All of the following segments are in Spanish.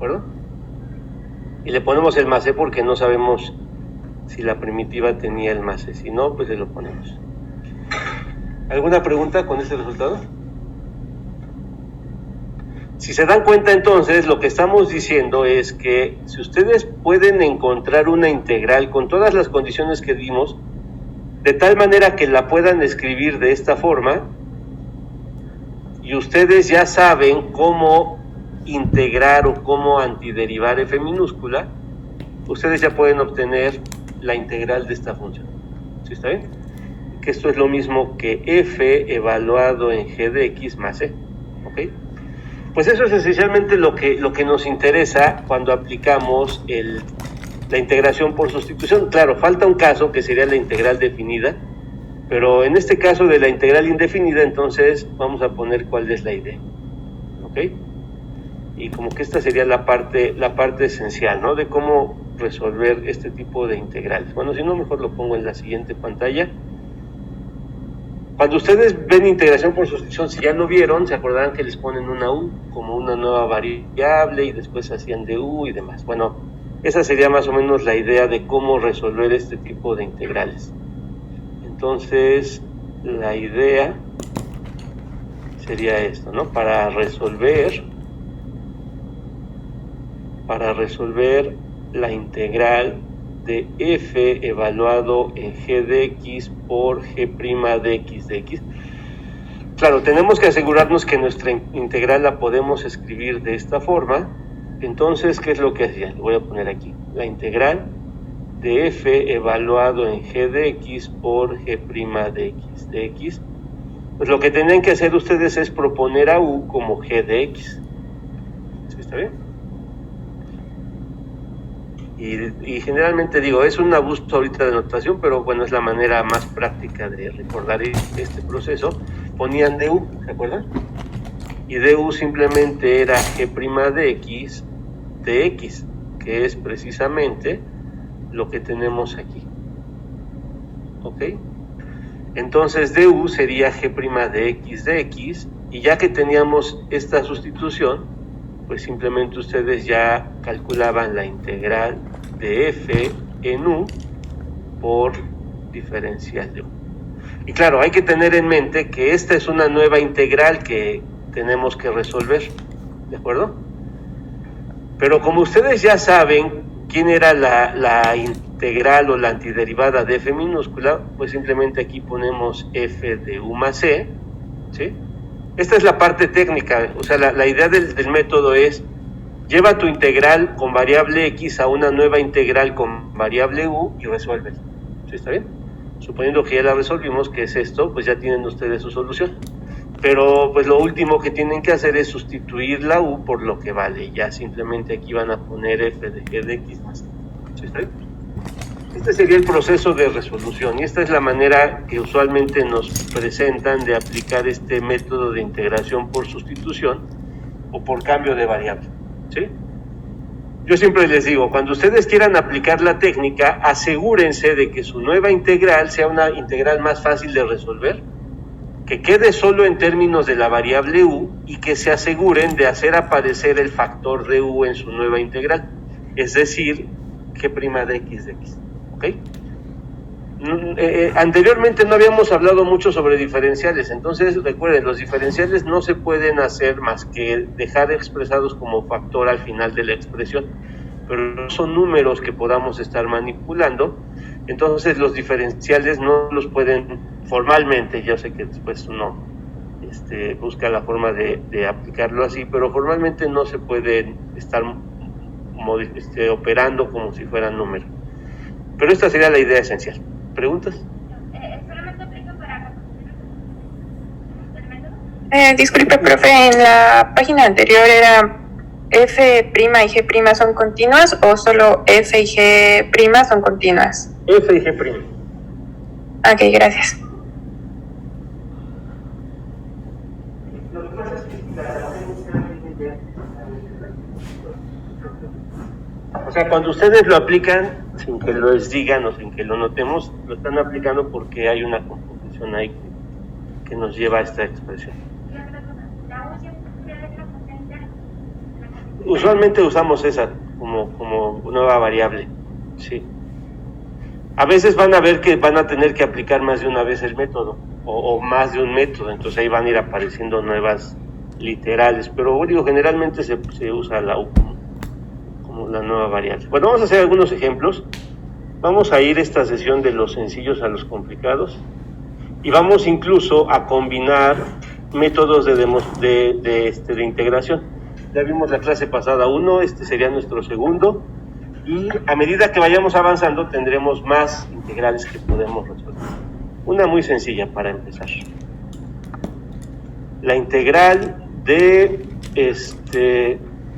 acuerdo? Y le ponemos el más c porque no sabemos si la primitiva tenía el más c. Si no, pues le lo ponemos. ¿Alguna pregunta con este resultado? Si se dan cuenta, entonces, lo que estamos diciendo es que si ustedes pueden encontrar una integral con todas las condiciones que dimos, de tal manera que la puedan escribir de esta forma, y ustedes ya saben cómo integrar o cómo antiderivar f minúscula, ustedes ya pueden obtener la integral de esta función. ¿Sí está bien? Que esto es lo mismo que f evaluado en g de x más c. ¿Ok? Pues eso es esencialmente lo que nos interesa cuando aplicamos la integración por sustitución. Claro, falta un caso que sería la integral definida, pero en este caso de la integral indefinida, entonces vamos a poner cuál es la idea. ¿Ok? Y como que esta sería la parte esencial, ¿no? De cómo resolver este tipo de integrales. Bueno, si no, mejor lo pongo en la siguiente pantalla. Cuando ustedes ven integración por sustitución, si ya lo vieron, se acordarán que les ponen una u como una nueva variable y después hacían de u y demás. Bueno, esa sería más o menos la idea de cómo resolver este tipo de integrales. Entonces, la idea sería esto, ¿no? Para resolver la integral de f evaluado en g de x por g' de x de x. Claro, tenemos que asegurarnos que nuestra integral la podemos escribir de esta forma. Entonces, ¿qué es lo que hacía? Lo voy a poner aquí. La integral de f evaluado en g de x por g' de x de x. Pues lo que tienen que hacer ustedes es proponer a u como g de x. ¿Sí está bien? Y generalmente digo, es un abuso ahorita de notación, pero bueno, es la manera más práctica de recordar este proceso. Ponían du, ¿se acuerdan? Y du simplemente era g' de x, que es precisamente lo que tenemos aquí. ¿Ok? Entonces du sería g' de x, y ya que teníamos esta sustitución, pues simplemente ustedes ya calculaban la integral de f en u por diferencial de u. Y claro, hay que tener en mente que esta es una nueva integral que tenemos que resolver, ¿de acuerdo? Pero como ustedes ya saben quién era la integral o la antiderivada de f minúscula, pues simplemente aquí ponemos f de u más c, ¿sí? Esta es la parte técnica, o sea, la idea del método es, lleva tu integral con variable x a una nueva integral con variable u y resuelve. ¿Sí está bien? Suponiendo que ya la resolvimos, que es esto, pues ya tienen ustedes su solución. Pero pues lo último que tienen que hacer es sustituir la u por lo que vale. Ya simplemente aquí van a poner f de g de x más. ¿Sí está bien? Este sería el proceso de resolución y esta es la manera que usualmente nos presentan de aplicar este método de integración por sustitución o por cambio de variable. ¿Sí? Yo siempre les digo, cuando ustedes quieran aplicar la técnica, asegúrense de que su nueva integral sea una integral más fácil de resolver, que quede solo en términos de la variable u y que se aseguren de hacer aparecer el factor de u en su nueva integral, es decir, g' de x de x. ¿Ok? Anteriormente no habíamos hablado mucho sobre diferenciales, entonces recuerden, los diferenciales no se pueden hacer más que dejar expresados como factor al final de la expresión, pero no son números que podamos estar manipulando, entonces los diferenciales no los pueden formalmente, yo sé que después uno busca la forma de aplicarlo así, pero formalmente no se pueden estar operando como si fueran números. Pero esta sería la idea esencial. ¿Preguntas? ¿Solamente aplica para el método? Disculpe, profe, en la página anterior era f' y g' son continuas o solo f y g' son continuas? F y g'. Ok, gracias. Lo que pasa es que o sea, cuando ustedes lo aplican, sin que les digan o sin que lo notemos, lo están aplicando porque hay una composición ahí que nos lleva a esta expresión. Usualmente usamos esa como nueva variable, sí. A veces van a ver que van a tener que aplicar más de una vez el método, o más de un método, entonces ahí van a ir apareciendo nuevas literales, pero digo, generalmente se usa la U como la nueva variable. Bueno, vamos a hacer algunos ejemplos. Vamos a ir esta sesión de los sencillos a los complicados, y vamos incluso a combinar métodos de integración. Ya vimos la clase pasada uno, este sería nuestro segundo, y a medida que vayamos avanzando tendremos más integrales que podemos resolver. Una muy sencilla para empezar. La integral de,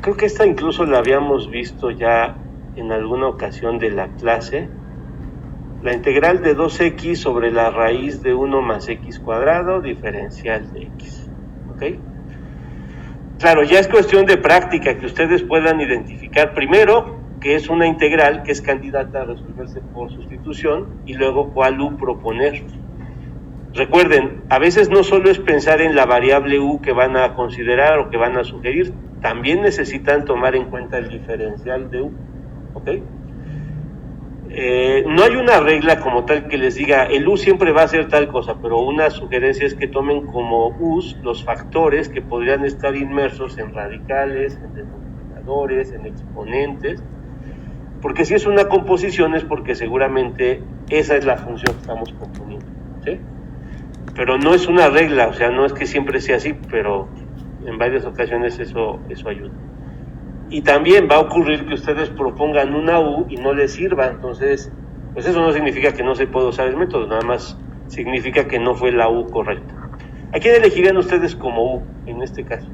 creo que esta incluso la habíamos visto ya en alguna ocasión de la clase. La integral de 2x sobre la raíz de 1 más x cuadrado, diferencial de x. ¿Ok? Claro, ya es cuestión de práctica que ustedes puedan identificar primero que es una integral que es candidata a resolverse por sustitución y luego cuál u proponer. Recuerden, a veces no solo es pensar en la variable u que van a considerar o que van a sugerir, también necesitan tomar en cuenta el diferencial de u. ¿Ok? No hay una regla como tal que les diga el u siempre va a ser tal cosa, pero una sugerencia es que tomen como u's los factores que podrían estar inmersos en radicales, en denominadores, en exponentes, porque si es una composición es porque seguramente esa es la función que estamos componiendo, ¿sí? Pero no es una regla, o sea, no es que siempre sea así, pero en varias ocasiones eso ayuda. Y también va a ocurrir que ustedes propongan una U y no les sirva, entonces, pues eso no significa que no se pueda usar el método, nada más significa que no fue la U correcta. ¿A quién elegirían ustedes como U en este caso?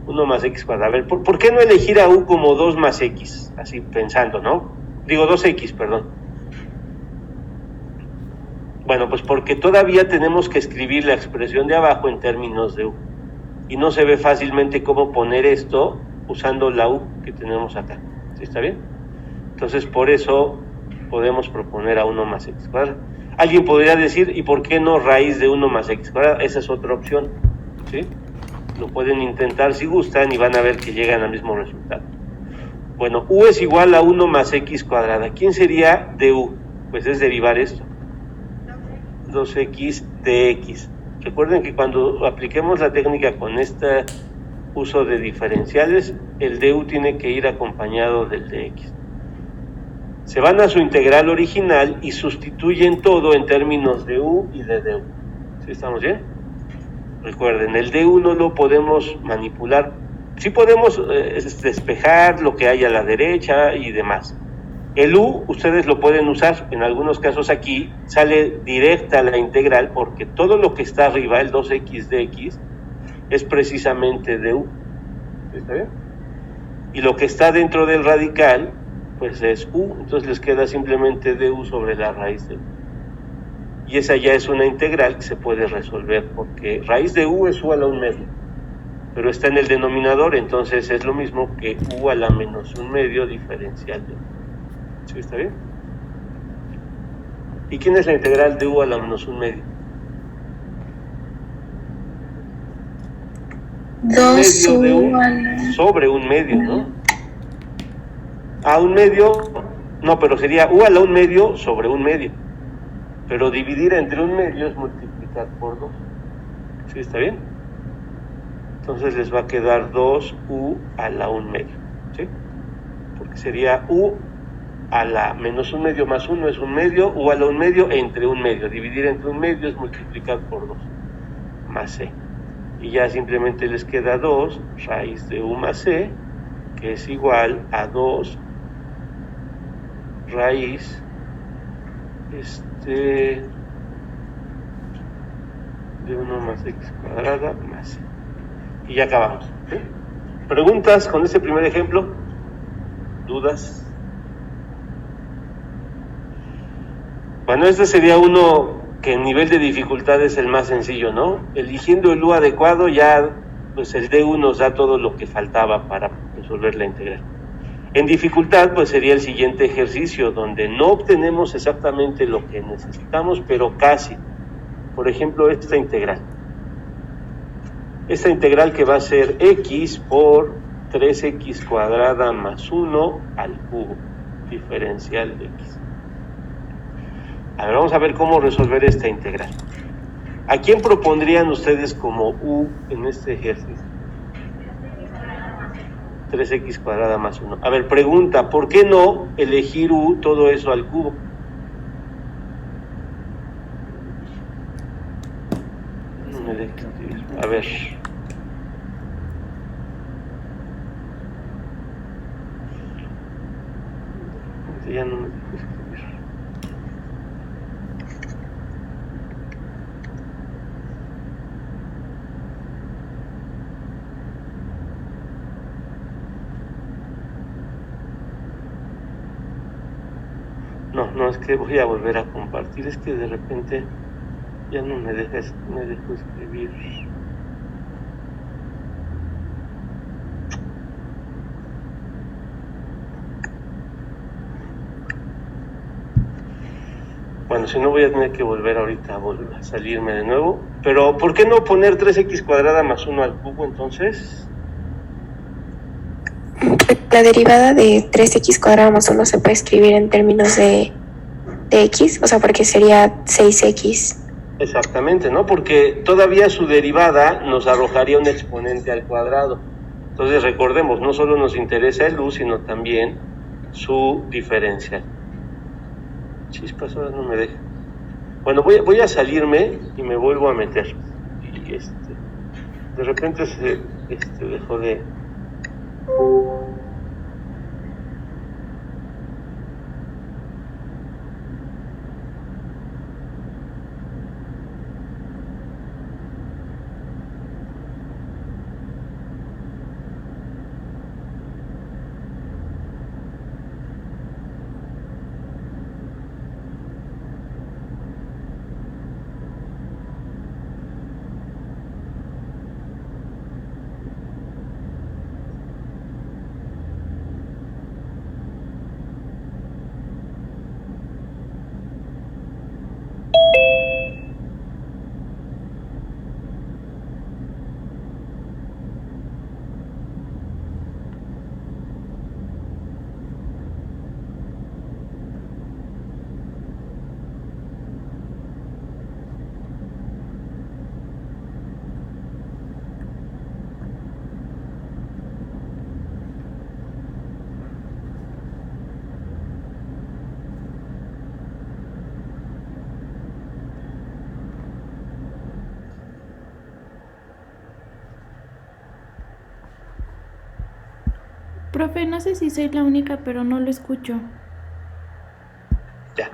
1 más x cuadrado. A ver, ¿por qué no elegir a u como 2 más x? Así pensando, ¿no? Digo 2x, perdón. Bueno, pues porque todavía tenemos que escribir la expresión de abajo en términos de u. Y no se ve fácilmente cómo poner esto usando la u que tenemos acá. ¿Sí está bien? Entonces, por eso podemos proponer a 1 más x cuadrado. Alguien podría decir, ¿y por qué no raíz de 1 más x cuadrado? Esa es otra opción, ¿sí? Lo pueden intentar si gustan y van a ver que llegan al mismo resultado. Bueno, u es igual a 1 más x cuadrada. ¿Quién sería de u? Pues es derivar esto. 2x de x. Recuerden que cuando apliquemos la técnica con este uso de diferenciales, el du tiene que ir acompañado del dx. Se van a su integral original y sustituyen todo en términos de u y de du. ¿Sí estamos bien? Recuerden, el du no lo podemos manipular. Sí podemos despejar lo que hay a la derecha y demás. El u ustedes lo pueden usar, en algunos casos aquí sale directa a la integral porque todo lo que está arriba, el 2x de x, es precisamente du. ¿Está bien? Y lo que está dentro del radical, pues es u, entonces les queda simplemente du sobre la raíz de u. Y esa ya es una integral que se puede resolver porque raíz de u es u a la 1 medio, pero está en el denominador, entonces es lo mismo que u a la menos 1 medio diferencial de u. ¿Sí está bien? ¿Y quién es la integral de u a la menos 1 medio? 2 medio de u sobre 1 medio, ¿no? A 1 medio, no, pero sería u a la 1 medio sobre 1 medio. Pero dividir entre 1 medio es multiplicar por 2. ¿Sí está bien? Entonces les va a quedar 2u a la 1 medio. ¿Sí? Porque sería u a la menos 1 medio más 1 es 1 medio, u a la 1 medio entre 1 medio. Dividir entre 1 medio es multiplicar por 2, más c. Y ya simplemente les queda 2 raíz de u más c, que es igual a 2 raíz de 1 más x cuadrada más c. Y ya acabamos. ¿Sí? ¿Preguntas con este primer ejemplo? ¿Dudas? Bueno, este sería uno que en nivel de dificultad es el más sencillo, ¿no? Eligiendo el u adecuado ya, pues el du nos da todo lo que faltaba para resolver la integral. En dificultad, pues sería el siguiente ejercicio, donde no obtenemos exactamente lo que necesitamos, pero casi. Por ejemplo, esta integral. Esta integral que va a ser x por 3x cuadrada más 1 al cubo, diferencial de x. A ver, vamos a ver cómo resolver esta integral. ¿A quién propondrían ustedes como u en este ejercicio? 3x cuadrada más 1. A ver, pregunta, ¿por qué no elegir u todo eso al cubo? No me dejes escribir. A ver. Ya no me dejes escribir. No, es que voy a volver a compartir, es que de repente ya no me dejo escribir. Bueno, si no voy a tener que volver ahorita a salirme de nuevo. Pero, ¿por qué no poner 3x cuadrada más 1 al cubo entonces? La derivada de 3x cuadrada más 1 se puede escribir en términos de x, o sea, porque sería 6x. Exactamente, ¿no? Porque todavía su derivada nos arrojaría un exponente al cuadrado. Entonces recordemos, no solo nos interesa el u, sino también su diferencial. Chispas, ahora no me deja. Bueno, voy a salirme y me vuelvo a meter. Y de repente se dejó de... Profe, no sé si soy la única, pero no lo escucho. Ya.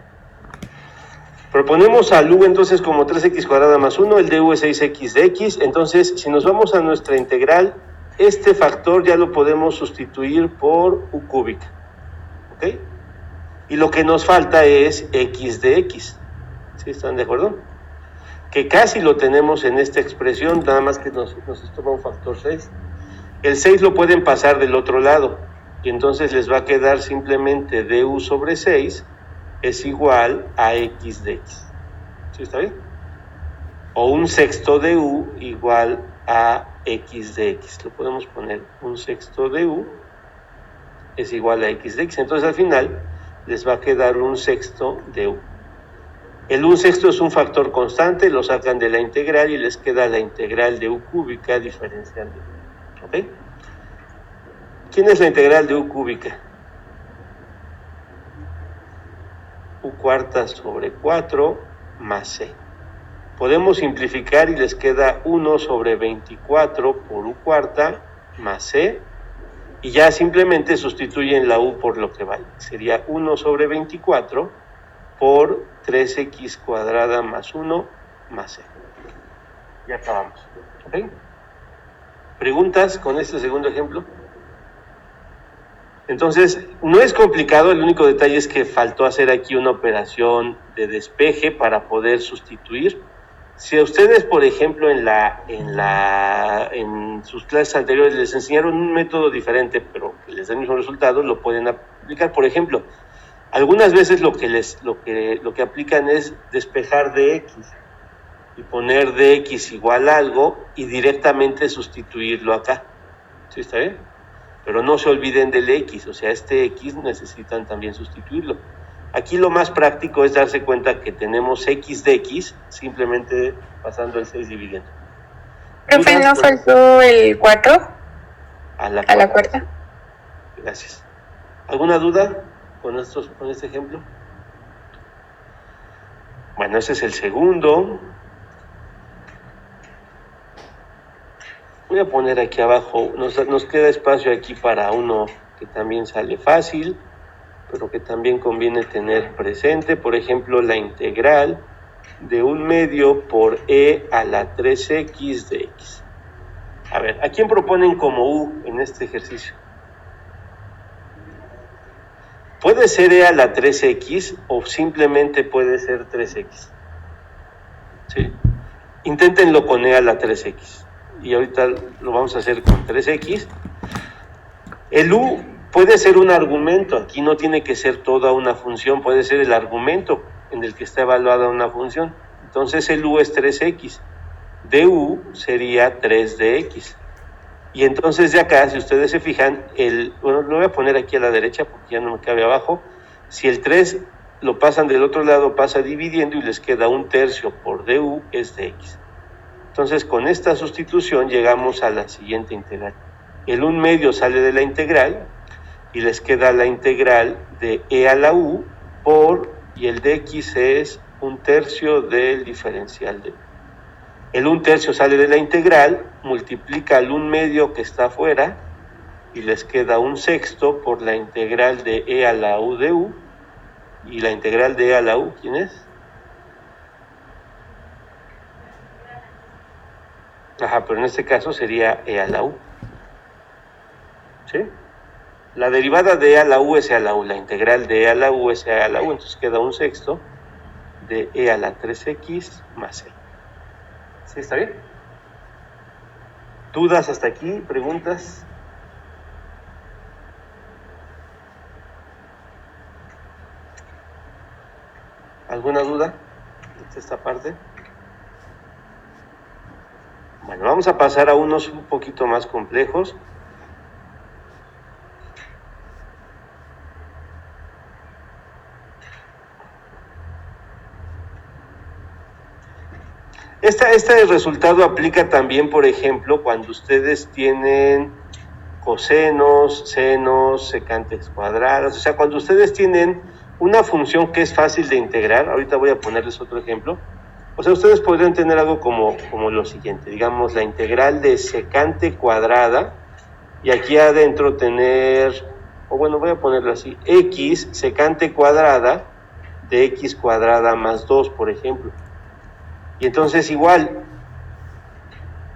Proponemos al u entonces como 3x cuadrada más 1, el de u es 6x de x. Entonces, si nos vamos a nuestra integral, este factor ya lo podemos sustituir por u cúbica. ¿Ok? Y lo que nos falta es x de x. ¿Sí están de acuerdo? Que casi lo tenemos en esta expresión, nada más que nos toma un factor 6. El 6 lo pueden pasar del otro lado, y entonces les va a quedar simplemente du sobre 6 es igual a x de x. ¿Sí está bien? O un sexto de u igual a x de x. Lo podemos poner, un sexto de u es igual a x de x. Entonces al final les va a quedar un sexto de u. El un sexto es un factor constante, lo sacan de la integral y les queda la integral de u cúbica diferencial de u. ¿Ok? ¿Quién es la integral de u cúbica? U cuarta sobre 4 más c. Podemos simplificar y les queda 1 sobre 24 por u cuarta más c. Y ya simplemente sustituyen la u por lo que vale. Sería 1 sobre 24 por 3x cuadrada más 1 más c. Ya acabamos. ¿Ok? ¿Preguntas con este segundo ejemplo? Entonces, no es complicado, el único detalle es que faltó hacer aquí una operación de despeje para poder sustituir. Si a ustedes, por ejemplo, en sus clases anteriores les enseñaron un método diferente, pero que les da el mismo resultado, lo pueden aplicar. Por ejemplo, algunas veces lo que aplican es despejar de x y poner de x igual a algo y directamente sustituirlo acá. ¿Sí está bien? pero no se olviden del x, o sea, este x necesitan también sustituirlo. Aquí lo más práctico es darse cuenta que tenemos x de x, simplemente pasando el 6 dividiendo. Profe, ¿no faltó el 4? A la cuarta. Gracias. ¿Alguna duda con este ejemplo? Bueno, ese es el segundo. Voy a poner aquí abajo, nos queda espacio aquí para uno que también sale fácil, pero que también conviene tener presente, por ejemplo, la integral de 1/2 por e a la 3x de x. A ver, ¿a quién proponen como u en este ejercicio? Puede ser e a la 3x o simplemente puede ser 3x. ¿Sí? Inténtenlo con e a la 3x. Y ahorita lo vamos a hacer con 3x. El u puede ser un argumento, aquí no tiene que ser toda una función, puede ser el argumento en el que está evaluada una función. Entonces el u es 3x, du sería 3 de x. Y entonces de acá, si ustedes se fijan, bueno, lo voy a poner aquí a la derecha porque ya no me cabe abajo. Si el 3 lo pasan del otro lado, pasa dividiendo y les queda 1/3 por du es de x. Entonces, con esta sustitución llegamos a la siguiente integral. El 1/2 sale de la integral y les queda la integral de e a la u por, y el de x es 1/3 del diferencial de u. El 1/3 sale de la integral, multiplica el 1/2 que está afuera y les queda 1/6 por la integral de e a la u de u. Y la integral de e a la u, ¿quién es? Ajá, pero en este caso sería e a la u. ¿Sí? La derivada de e a la u es e a la u, la integral de e a la u es e a la u, entonces queda 1/6 de e a la 3x más e. ¿Sí está bien? ¿Dudas hasta aquí? ¿Preguntas? ¿Alguna duda de esta parte? Bueno, vamos a pasar a unos un poquito más complejos. Este resultado aplica también, por ejemplo, cuando ustedes tienen cosenos, senos, secantes cuadradas, o sea, cuando ustedes tienen una función que es fácil de integrar. Ahorita voy a ponerles otro ejemplo. O sea, ustedes podrían tener algo como lo siguiente, digamos, la integral de secante cuadrada, y aquí adentro tener, o bueno, voy a ponerlo así, x secante cuadrada de x cuadrada más 2, por ejemplo. Y entonces igual,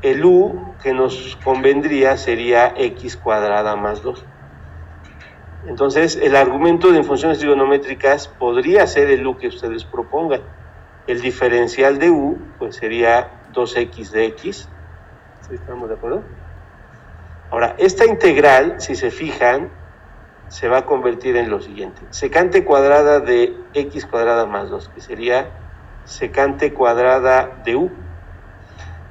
el u que nos convendría sería x cuadrada más 2. Entonces, el argumento de funciones trigonométricas podría ser el u que ustedes propongan. El diferencial de u, pues sería 2x de x. ¿Sí estamos de acuerdo? Ahora, esta integral, si se fijan, se va a convertir en lo siguiente. Secante cuadrada de x cuadrada más 2, que sería secante cuadrada de u.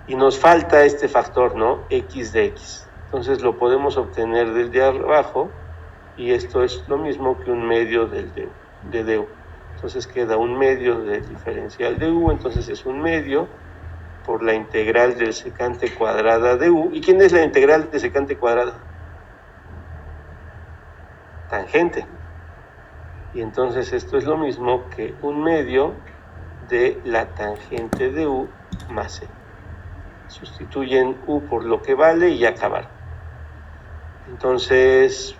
Y nos falta este factor, ¿no? X de x. Entonces lo podemos obtener del de abajo, y esto es lo mismo que 1/2 de du. Entonces queda 1/2 del diferencial de u, entonces es 1/2 por la integral del secante cuadrada de u. ¿Y quién es la integral de secante cuadrada? Tangente. Y entonces esto es lo mismo que 1/2 de la tangente de u más e. Sustituyen u por lo que vale y ya acabaron. Entonces,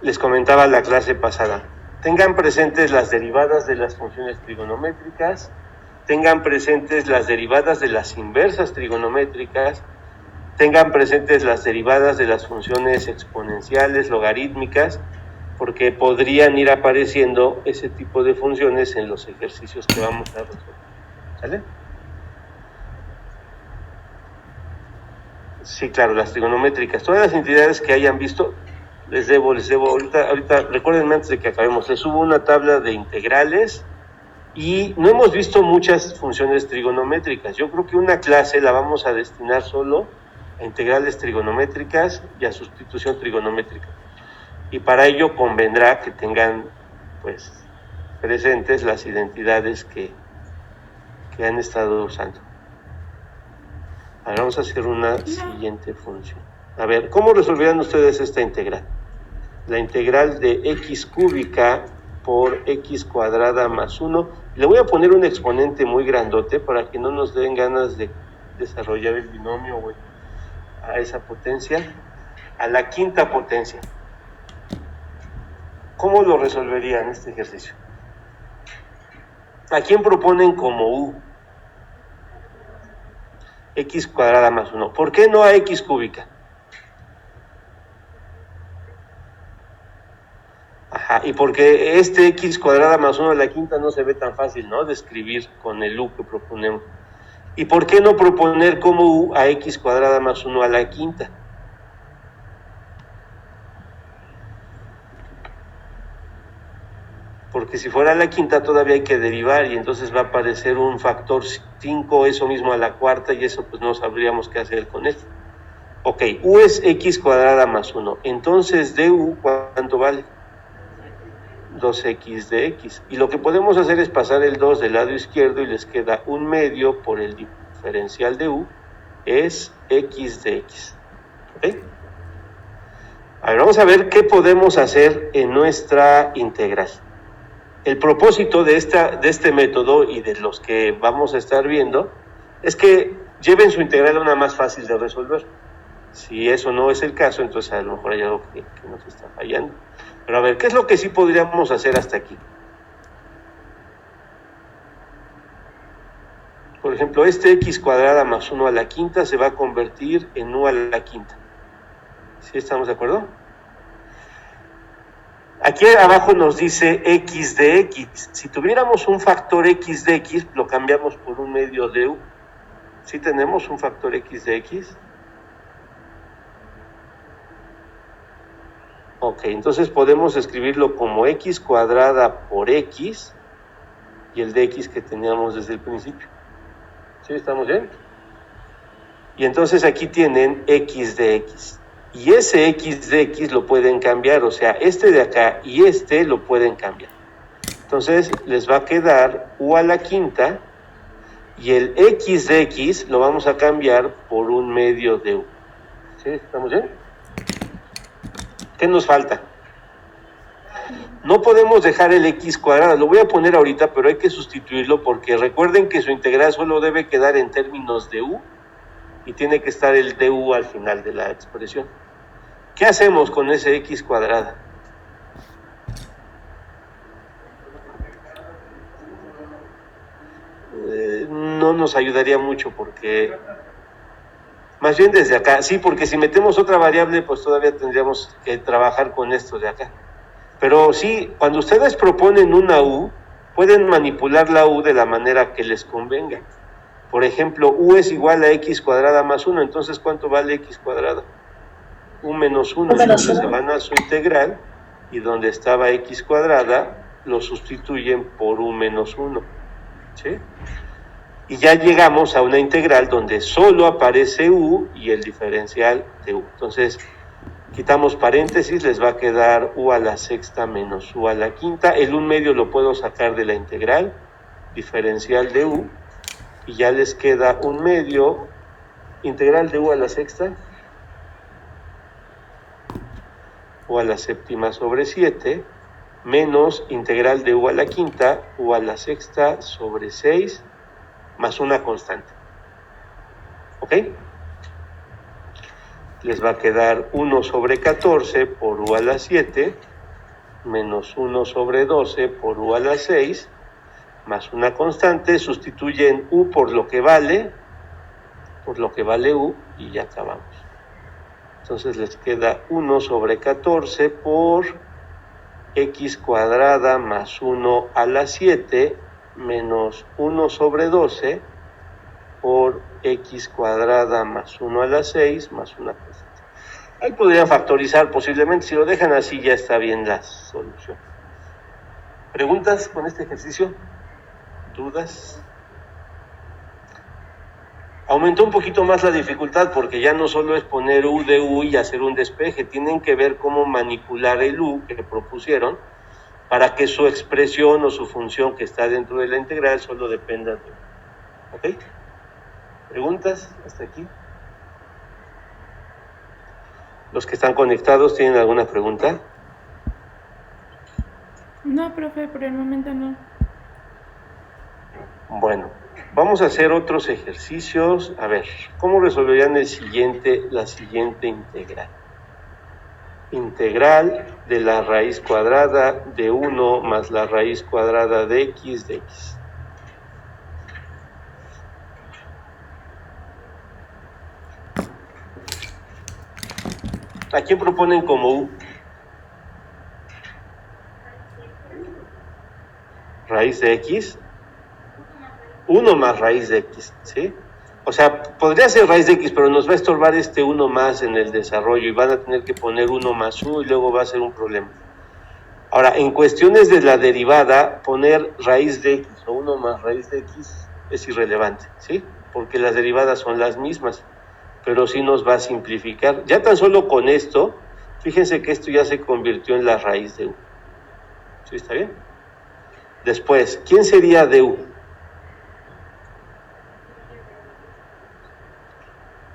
les comentaba la clase pasada, tengan presentes las derivadas de las funciones trigonométricas, tengan presentes las derivadas de las inversas trigonométricas, tengan presentes las derivadas de las funciones exponenciales, logarítmicas, porque podrían ir apareciendo ese tipo de funciones en los ejercicios que vamos a resolver. ¿Sale? Sí, claro, las trigonométricas. Todas las entidades que hayan visto, les debo, ahorita, recuérdenme antes de que acabemos, les subo una tabla de integrales y no hemos visto muchas funciones trigonométricas. Yo creo que una clase la vamos a destinar solo a integrales trigonométricas y a sustitución trigonométrica. Y para ello convendrá que tengan pues presentes las identidades que han estado usando. Ahora vamos a hacer una siguiente función. A ver, ¿cómo resolverán ustedes esta integral? La integral de x cúbica por x cuadrada más 1. Le voy a poner un exponente muy grandote para que no nos den ganas de desarrollar el binomio a esa potencia, a la quinta potencia. ¿Cómo lo resolverían este ejercicio? ¿A quién proponen como u? X cuadrada más 1. ¿Por qué no a x cúbica? Ajá, y porque este x cuadrada más 1 a la quinta no se ve tan fácil, ¿no? De escribir con el u que proponemos. ¿Y por qué no proponer como u a x cuadrada más 1 a la quinta? Porque si fuera a la quinta todavía hay que derivar y entonces va a aparecer un factor 5, eso mismo a la cuarta, y eso pues no sabríamos qué hacer con esto. Ok, u es x cuadrada más 1. Entonces du, ¿cuánto vale? 2x de x. Y lo que podemos hacer es pasar el 2 del lado izquierdo y les queda un medio por el diferencial de u, es x de x. ¿Ok? A ver, vamos a ver qué podemos hacer en nuestra integral. El propósito de este método y de los que vamos a estar viendo es que lleven su integral a una más fácil de resolver. Si eso no es el caso, entonces a lo mejor hay algo que nos está fallando. Pero a ver, ¿qué es lo que sí podríamos hacer hasta aquí? Por ejemplo, este x cuadrada más 1 a la quinta se va a convertir en u a la quinta. ¿Sí estamos de acuerdo? Aquí abajo nos dice x de x. Si tuviéramos un factor x de x, lo cambiamos por un medio de u. ¿Sí tenemos un factor x de x? Ok, entonces podemos escribirlo como x cuadrada por x y el de x que teníamos desde el principio. ¿Sí estamos bien? Y entonces aquí tienen x de x. Y ese x de x lo pueden cambiar, o sea, este de acá y este lo pueden cambiar. Entonces les va a quedar u a la quinta y el x de x lo vamos a cambiar por un medio de u. ¿Sí? ¿Estamos bien? ¿Qué nos falta? No podemos dejar el x cuadrado, lo voy a poner ahorita, pero hay que sustituirlo porque recuerden que su integral solo debe quedar en términos de u y tiene que estar el du al final de la expresión. ¿Qué hacemos con ese x cuadrada? No nos ayudaría mucho porque... Más bien desde acá, sí, porque si metemos otra variable, pues todavía tendríamos que trabajar con esto de acá. Pero sí, cuando ustedes proponen una u, pueden manipular la u de la manera que les convenga. Por ejemplo, u es igual a x cuadrada más 1, entonces ¿cuánto vale x cuadrada? U menos 1, entonces se van a su integral y donde estaba x cuadrada lo sustituyen por u menos 1, ¿sí? Y ya llegamos a una integral donde solo aparece u y el diferencial de u. Entonces, quitamos paréntesis, les va a quedar u a la sexta menos u a la quinta. El 1/2 lo puedo sacar de la integral, diferencial de u, y ya les queda 1/2, integral de u a la sexta, u a la séptima sobre 7, menos integral de u a la quinta, u a la sexta sobre 6, más una constante. ¿Ok? Les va a quedar 1 sobre 14 por u a la 7, menos 1 sobre 12 por u a la 6, más una constante. Sustituyen u por lo que vale u, y ya acabamos. Entonces les queda 1 sobre 14 por x cuadrada más 1 a la 7 menos 1 sobre 12 por x cuadrada más 1 a la 6 más una constante. Ahí podrían factorizar posiblemente, si lo dejan así ya está bien la solución. ¿Preguntas con este ejercicio? ¿Dudas? Aumentó un poquito más la dificultad porque ya no solo es poner u de u y hacer un despeje, tienen que ver cómo manipular el u que propusieron para que su expresión o su función que está dentro de la integral solo dependa de u. ¿Ok? ¿Preguntas hasta aquí? ¿Los que están conectados tienen alguna pregunta? No, profe, por el momento no. Bueno, vamos a hacer otros ejercicios. A ver, ¿cómo resolverían la siguiente integral? Integral de la raíz cuadrada de 1 más la raíz cuadrada de x de x. ¿A quién proponen como u? Raíz de x. 1 más raíz de x, ¿sí? O sea, podría ser raíz de x, pero nos va a estorbar este 1 más en el desarrollo y van a tener que poner 1 más u y luego va a ser un problema. Ahora, en cuestiones de la derivada, poner raíz de x o 1 más raíz de x es irrelevante, ¿sí? Porque las derivadas son las mismas, pero sí nos va a simplificar. Ya tan solo con esto, fíjense que esto ya se convirtió en la raíz de u. ¿Sí está bien? Después, ¿quién sería de u?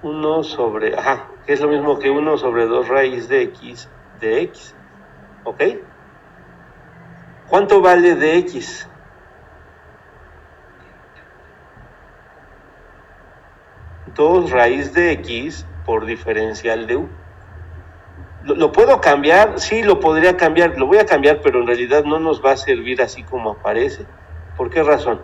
1 sobre, que es lo mismo que 1 sobre 2 raíz de x, ¿ok? ¿Cuánto vale de x? Dos raíz de x por diferencial de u. ¿Lo puedo cambiar? Sí, lo podría cambiar, lo voy a cambiar, pero en realidad no nos va a servir así como aparece. ¿Por qué razón?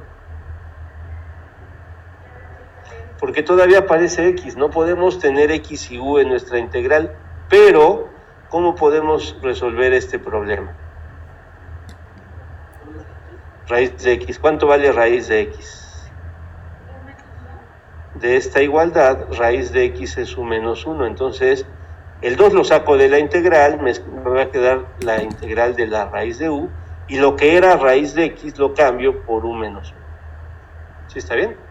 Porque todavía aparece x, no podemos tener x y u en nuestra integral, pero ¿cómo podemos resolver este problema? Raíz de x, ¿cuánto vale raíz de x? De esta igualdad, raíz de x es u menos 1, entonces el 2 lo saco de la integral, me va a quedar la integral de la raíz de u, y lo que era raíz de x lo cambio por u menos 1. ¿Sí está bien?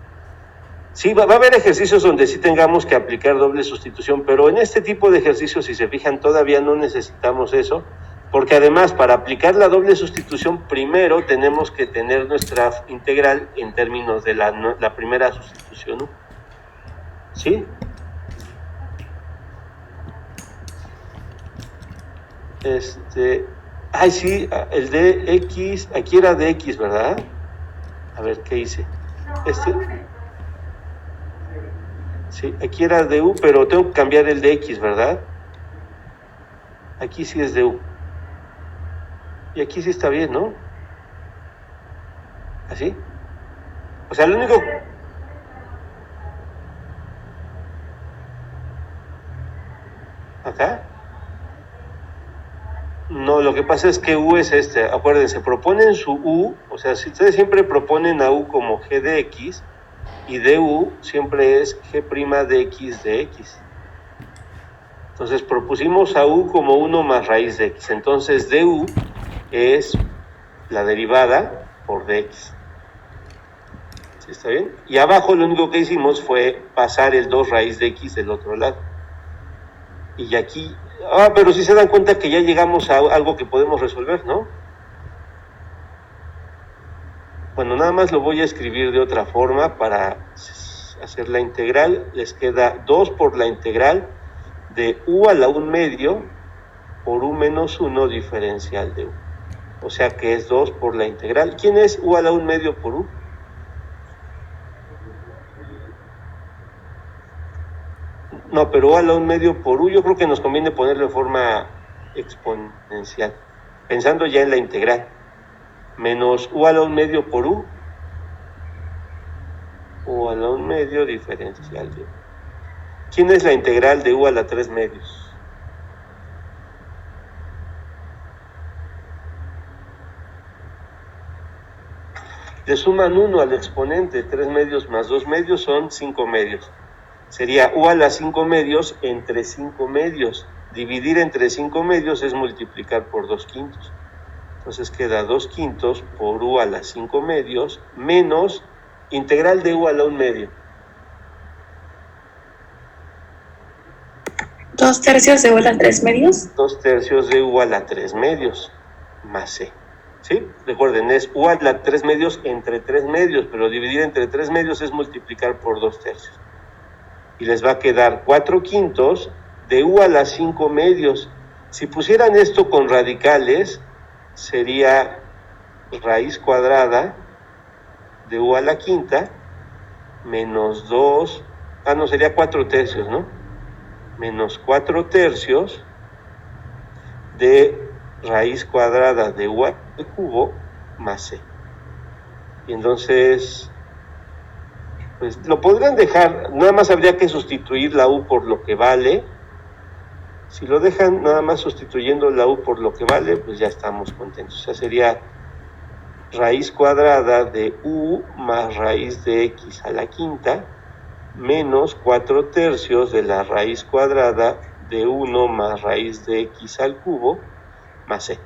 Sí, va a haber ejercicios donde sí tengamos que aplicar doble sustitución, pero en este tipo de ejercicios, si se fijan, todavía no necesitamos eso, porque además para aplicar la doble sustitución primero tenemos que tener nuestra integral en términos de la primera sustitución, ¿no? ¿Sí? Sí, el de x, aquí era de x, ¿verdad? A ver, ¿qué hice? Sí, aquí era de u, pero tengo que cambiar el de x, ¿verdad? Aquí sí es de u. Y aquí sí está bien, ¿no? ¿Así? O sea, lo único... ¿Acá? No, lo que pasa es que u es acuérdense, proponen su u, o sea, si ustedes siempre proponen a u como g de x, y du siempre es g' de x de x. Entonces propusimos a u como 1 más raíz de x. Entonces du es la derivada por dx. ¿Sí está bien? Y abajo lo único que hicimos fue pasar el 2 raíz de x del otro lado. Y aquí... pero si se dan cuenta que ya llegamos a algo que podemos resolver, ¿no? Bueno, nada más lo voy a escribir de otra forma para hacer la integral. Les queda 2 por la integral de u a la 1/2 por u menos 1 diferencial de u. O sea que es 2 por la integral. ¿Quién es u a la 1/2 por u? No, pero u a la 1/2 por u yo creo que nos conviene ponerlo en forma exponencial, pensando ya en la integral. Menos u a la 1/2 por u a la 1/2 diferencial de u. ¿Quién es la integral de u a la 3/2? Le suman 1 al exponente, 3/2 más 2/2 son 5/2. Sería u a la 5/2 entre 5/2. Dividir entre 5/2 es multiplicar por 2/5. Entonces queda 2/5 por u a la 5/2 menos integral de u a la 1/2. 2/3 de U a la 3 medios. 2/3 de U a la 3 medios más C. ¿Sí? Recuerden, es U a la 3 medios entre 3 medios, pero dividir entre 3 medios es multiplicar por 2/3. Y les va a quedar 4/5 de U a la 5 medios. Si pusieran esto con radicales, sería raíz cuadrada de U a la quinta menos 2, sería 4/3, ¿no? Menos 4/3 de raíz cuadrada de U al cubo más C. Y entonces, pues lo podrían dejar, nada más habría que sustituir la U por lo que vale. Si lo dejan nada más sustituyendo la U por lo que vale, pues ya estamos contentos. O sea, sería raíz cuadrada de U más raíz de X a la quinta menos 4/3 de la raíz cuadrada de 1 más raíz de X al cubo más C.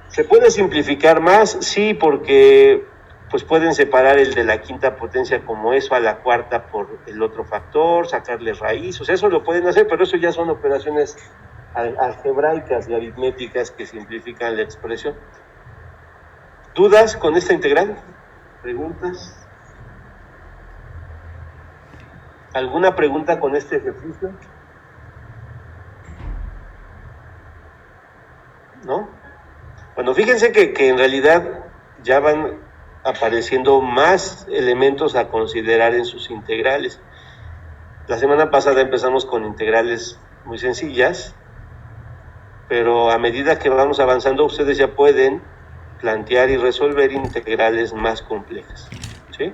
¿Se puede simplificar más? Sí, porque pues pueden separar el de la quinta potencia como eso a la cuarta por el otro factor, sacarle raíz, o sea, eso lo pueden hacer, pero eso ya son operaciones algebraicas y aritméticas que simplifican la expresión. ¿Dudas con esta integral? ¿Preguntas? ¿Alguna pregunta con este ejercicio? ¿No? Bueno, fíjense que en realidad ya van apareciendo más elementos a considerar en sus integrales. La semana pasada empezamos con integrales muy sencillas, pero a medida que vamos avanzando ustedes ya pueden plantear y resolver integrales más complejas, ¿sí?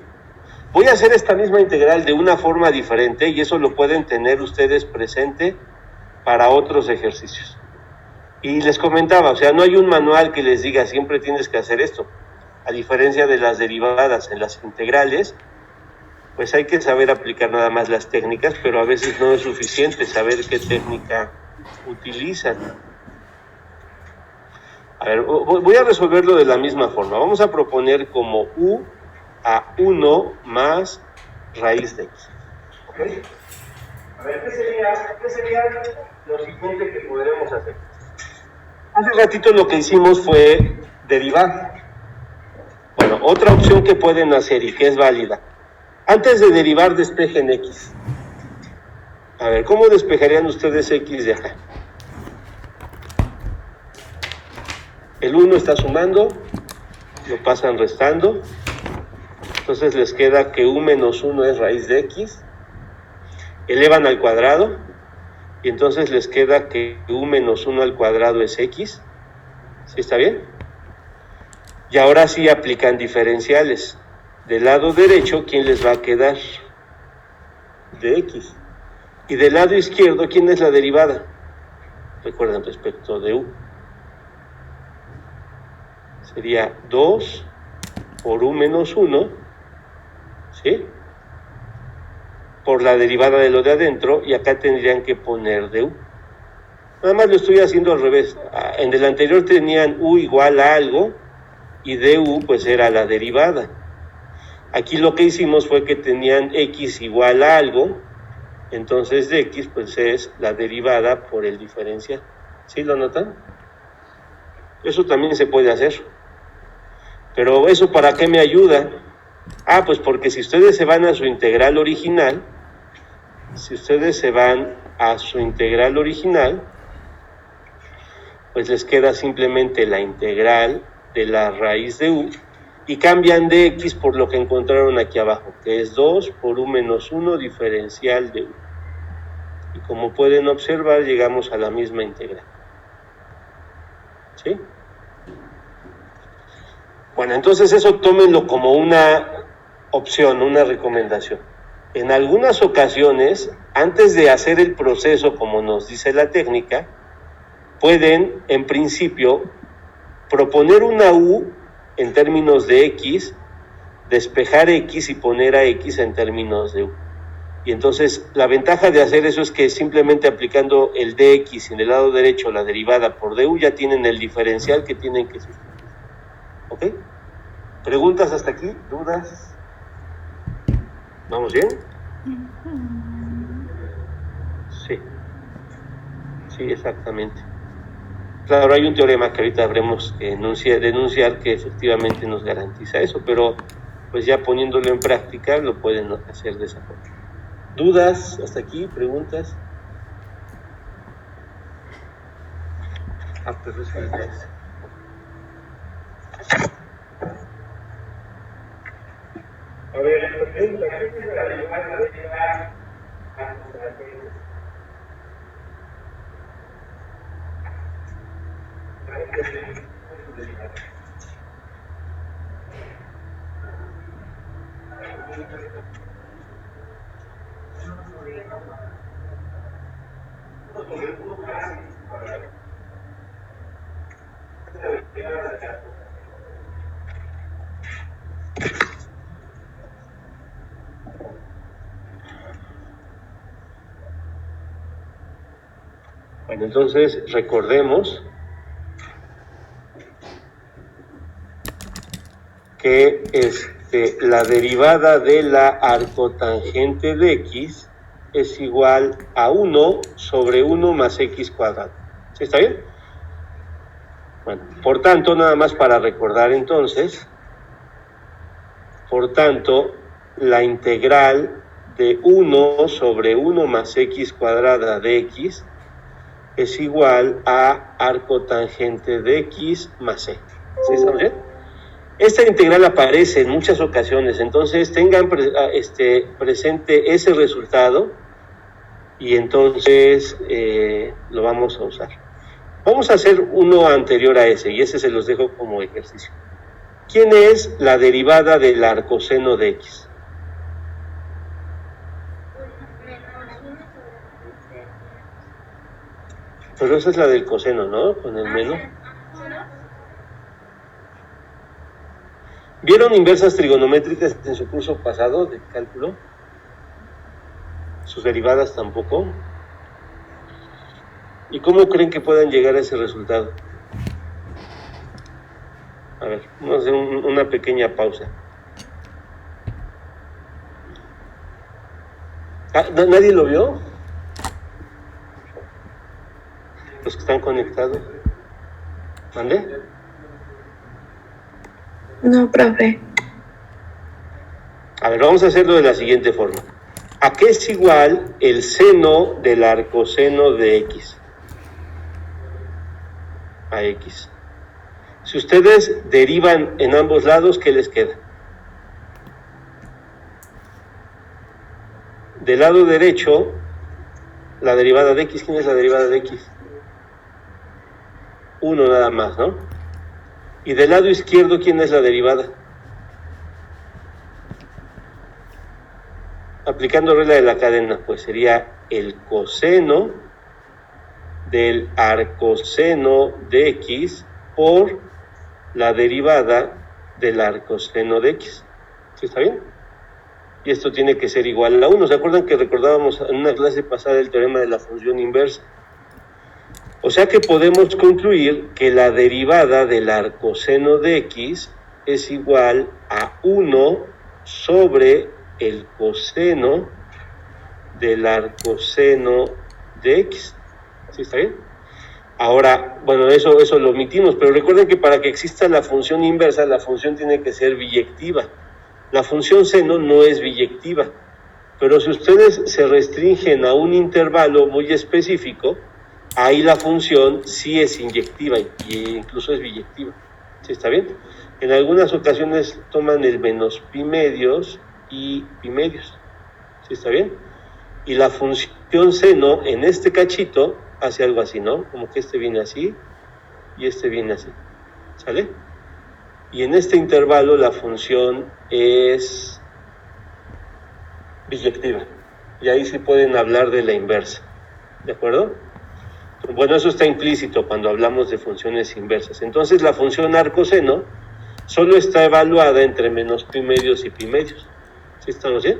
Voy a hacer esta misma integral de una forma diferente y eso lo pueden tener ustedes presente para otros ejercicios. Y les comentaba, o sea, no hay un manual que les diga siempre tienes que hacer esto. A diferencia de las derivadas en las integrales, pues hay que saber aplicar nada más las técnicas, pero a veces no es suficiente saber qué técnica utilizan. A ver, voy a resolverlo de la misma forma. Vamos a proponer como U a 1 más raíz de X. ¿Ok? A ver, ¿qué sería lo siguiente que podremos hacer? Hace ratito lo que hicimos fue derivar. Bueno, otra opción que pueden hacer y que es válida. Antes de derivar, despejen X. A ver, ¿cómo despejarían ustedes X de acá? El 1 está sumando, lo pasan restando. Entonces les queda que U menos 1 es raíz de X. Elevan al cuadrado. Y entonces les queda que U menos 1 al cuadrado es X. ¿Sí está bien? Y ahora sí aplican diferenciales. Del lado derecho, ¿quién les va a quedar? De X. Y del lado izquierdo, ¿quién es la derivada? Recuerden, respecto de U. Sería 2 por U menos 1, ¿sí? Por la derivada de lo de adentro, y acá tendrían que poner de U. Nada más lo estoy haciendo al revés. En el anterior tenían U igual a algo, y du pues era la derivada. Aquí lo que hicimos fue que tenían X igual a algo, entonces de X pues es la derivada por el diferencial. ¿Sí lo notan? Eso también se puede hacer. Pero ¿eso para qué me ayuda? Pues porque si ustedes se van a su integral original, pues les queda simplemente la integral de la raíz de U y cambian de X por lo que encontraron aquí abajo, que es 2 por U menos 1 diferencial de U. Y como pueden observar, llegamos a la misma integral. ¿Sí? Bueno, entonces eso tómenlo como una opción, una recomendación. En algunas ocasiones, antes de hacer el proceso como nos dice la técnica, pueden, en principio, proponer una U en términos de X, despejar X y poner a X en términos de U. Y entonces, la ventaja de hacer eso es que simplemente aplicando el dx en el lado derecho, la derivada por du, ya tienen el diferencial que tienen que sustituir. ¿Ok? ¿Preguntas hasta aquí? ¿Dudas? ¿Vamos bien? Sí. Sí, exactamente. Claro, hay un teorema que ahorita habremos que denunciar que efectivamente nos garantiza eso, pero pues ya poniéndolo en práctica lo pueden hacer de esa forma. ¿Dudas hasta aquí? ¿Preguntas? Gracias. A ver, pregunta, ¿qué es la derivada de la Bueno, entonces recordemos que la derivada de la arcotangente de x es igual a 1 sobre 1 más x cuadrado. ¿Sí está bien? Bueno, por tanto, nada más para recordar entonces, por tanto, la integral de 1 sobre 1 más x cuadrada de x es igual a arcotangente de x más c. ¿Sí estamos bien? Esta integral aparece en muchas ocasiones, entonces tengan presente ese resultado y entonces lo vamos a usar. Vamos a hacer uno anterior a ese y ese se los dejo como ejercicio. ¿Quién es la derivada del arcoseno de x? Pero esa es la del coseno, ¿no? Con el menos. ¿Vieron inversas trigonométricas en su curso pasado de cálculo? Sus derivadas tampoco. ¿Y cómo creen que puedan llegar a ese resultado? A ver, vamos a hacer una pequeña pausa. ¿Nadie lo vio? Los que están conectados. ¿Mande? No, profe. A ver, vamos a hacerlo de la siguiente forma. ¿A qué es igual el seno del arcoseno de x? A x. Si ustedes derivan en ambos lados, ¿qué les queda? Del lado derecho, la derivada de x. ¿Quién es la derivada de x? 1 nada más, ¿no? Y del lado izquierdo, ¿quién es la derivada? Aplicando regla de la cadena, pues sería el coseno del arcoseno de x por la derivada del arcoseno de x. ¿Sí está bien? Y esto tiene que ser igual a 1. ¿Se acuerdan que recordábamos en una clase pasada el teorema de la función inversa? O sea que podemos concluir que la derivada del arcoseno de x es igual a 1 sobre el coseno del arcoseno de x. ¿Sí está bien? Ahora, bueno, eso lo omitimos, pero recuerden que para que exista la función inversa, la función tiene que ser biyectiva. La función seno no es biyectiva, pero si ustedes se restringen a un intervalo muy específico, ahí la función sí es inyectiva e incluso es biyectiva. ¿Sí está bien? En algunas ocasiones toman el menos pi medios y pi medios. ¿Sí está bien? Y la función seno en este cachito hace algo así, ¿no? Como que este viene así y este viene así. ¿Sale? Y en este intervalo la función es biyectiva. Y ahí sí pueden hablar de la inversa. ¿De acuerdo? Bueno, eso está implícito cuando hablamos de funciones inversas. Entonces la función arcoseno solo está evaluada entre menos pi medios y pi medios. ¿Sí estamos bien?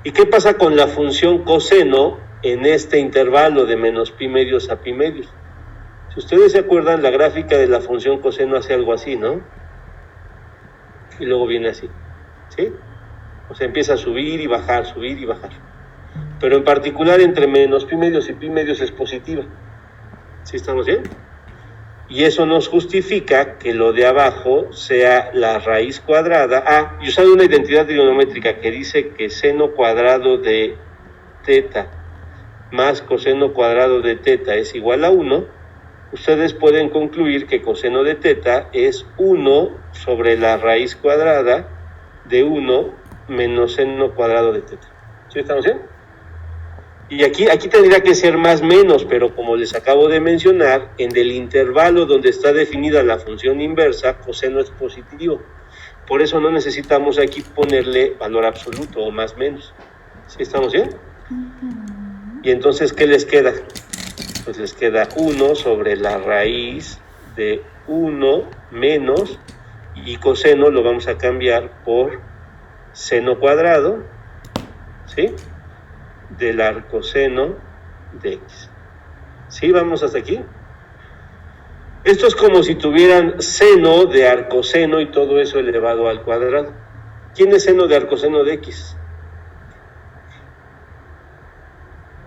¿Y qué pasa con la función coseno en este intervalo de menos pi medios a pi medios? Si ustedes se acuerdan, la gráfica de la función coseno hace algo así, ¿no? Y luego viene así, ¿sí? O sea, empieza a subir y bajar, subir y bajar. Pero en particular entre menos pi medios y pi medios es positiva. ¿Sí estamos bien? Y eso nos justifica que lo de abajo sea la raíz cuadrada. Y usando una identidad trigonométrica que dice que seno cuadrado de teta más coseno cuadrado de teta es igual a 1, ustedes pueden concluir que coseno de teta es 1 sobre la raíz cuadrada de 1 menos seno cuadrado de teta. ¿Sí estamos bien? Y aquí tendría que ser más menos, pero como les acabo de mencionar, en el intervalo donde está definida la función inversa, coseno es positivo. Por eso no necesitamos aquí ponerle valor absoluto o más menos. ¿Sí estamos bien? Y entonces, ¿qué les queda? Pues les queda 1 sobre la raíz de 1 menos, y coseno lo vamos a cambiar por seno cuadrado, ¿sí?, del arcoseno de x. ¿Sí? ¿Vamos hasta aquí? Esto es como si tuvieran seno de arcoseno y todo eso elevado al cuadrado. ¿Quién es seno de arcoseno de x?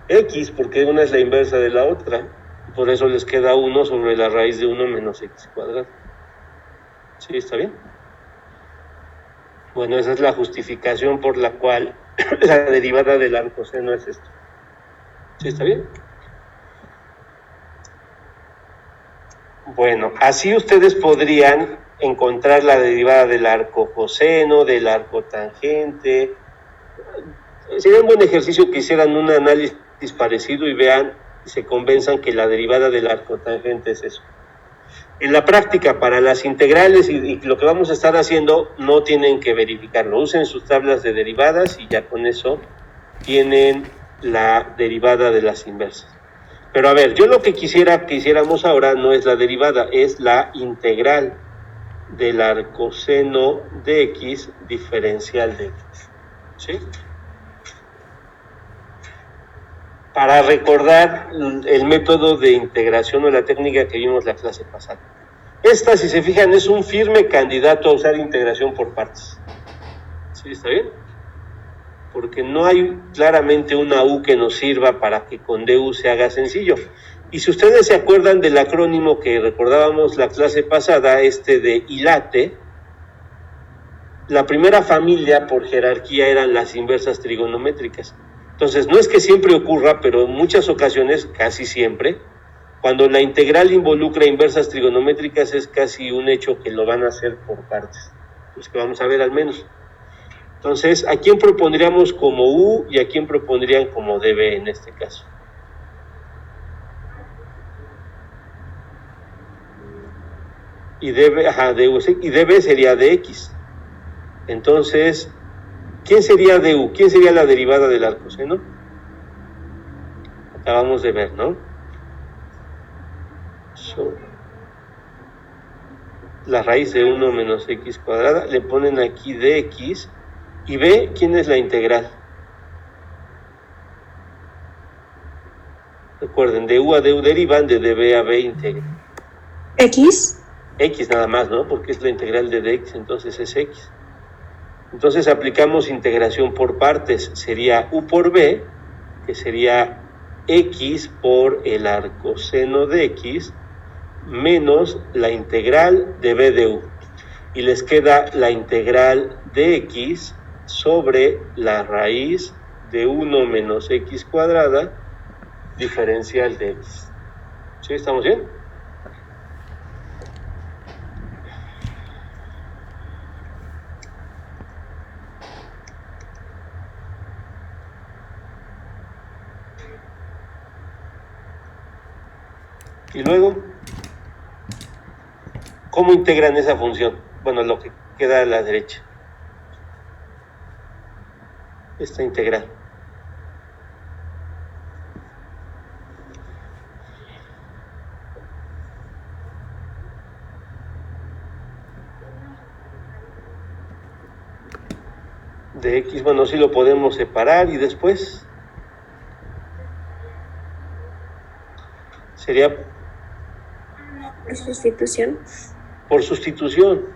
X, porque una es la inversa de la otra. Por eso les queda 1 sobre la raíz de 1 menos x cuadrado. ¿Sí? ¿Está bien? Bueno, esa es la justificación por la cual la derivada del arcoseno es esto. ¿Sí está bien? Bueno, así ustedes podrían encontrar la derivada del arcocoseno, del arcotangente. Sería un buen ejercicio que hicieran un análisis parecido y vean y se convenzan que la derivada del arcotangente es eso. En la práctica, para las integrales y lo que vamos a estar haciendo, no tienen que verificarlo. Usen sus tablas de derivadas y ya con eso tienen la derivada de las inversas. Pero a ver, yo lo que quisiera que hiciéramos ahora no es la derivada, es la integral del arcoseno de x diferencial de x. ¿Sí? Para recordar el método de integración o la técnica que vimos la clase pasada. Esta, si se fijan, es un firme candidato a usar integración por partes. ¿Sí? ¿Está bien? Porque no hay claramente una U que nos sirva para que con DU se haga sencillo. Y si ustedes se acuerdan del acrónimo que recordábamos la clase pasada, de ILATE, la primera familia por jerarquía eran las inversas trigonométricas. Entonces, no es que siempre ocurra, pero en muchas ocasiones, casi siempre, cuando la integral involucra inversas trigonométricas es casi un hecho que lo van a hacer por partes. Pues que vamos a ver al menos. Entonces, ¿a quién propondríamos como U y a quién propondrían como DB en este caso? Y DB sería dx. Entonces, ¿quién sería DU? ¿Quién sería la derivada del arcoseno? Acabamos de ver, ¿no? La raíz de 1 menos x cuadrada, le ponen aquí dx, y B, ¿quién es la integral? Recuerden, de U a DU derivan, de DB a B integran. X. X nada más, ¿no? Porque es la integral de dx, entonces es x. Entonces aplicamos integración por partes, sería U por B, que sería x por el arcoseno de x, menos la integral de B de U. Y les queda la integral de x sobre la raíz de 1 menos x cuadrada diferencial de x. ¿Sí? ¿Estamos bien? Y luego, ¿cómo integran esa función? Bueno, lo que queda a la derecha. Esta integral. De x, bueno, sí lo podemos separar y después sería Por sustitución. por sustitución.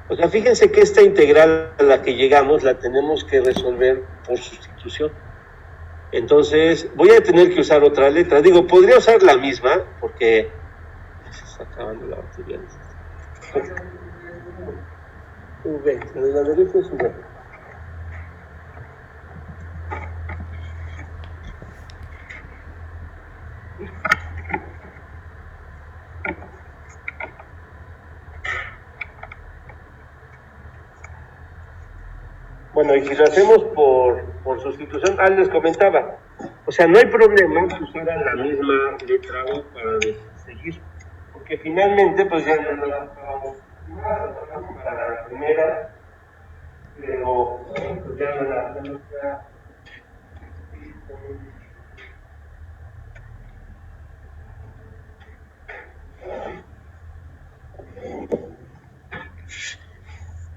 O sea, fíjense que esta integral a la que llegamos la tenemos que resolver por sustitución. Entonces voy a tener que usar otra letra. Digo, podría usar la misma porque se está acabando la batería. V, la de la derecha es V. Bueno, y si lo hacemos por sustitución, les comentaba, o sea, no hay problema que usaran la misma letra U para seguir, porque finalmente, pues ya no la usamos para la primera, pero pues ya no la hacemos ya.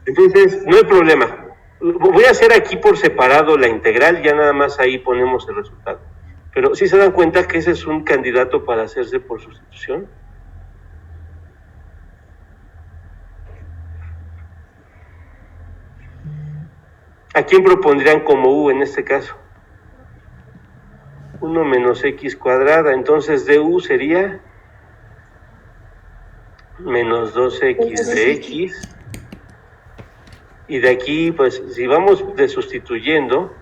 Entonces, no hay problema. Voy a hacer aquí por separado la integral, ya nada más ahí ponemos el resultado. Pero ¿sí se dan cuenta que ese es un candidato para hacerse por sustitución? ¿A quién propondrían como U en este caso? 1 menos x cuadrada, entonces du sería menos 2x de x. Y de aquí, pues, si vamos sustituyendo,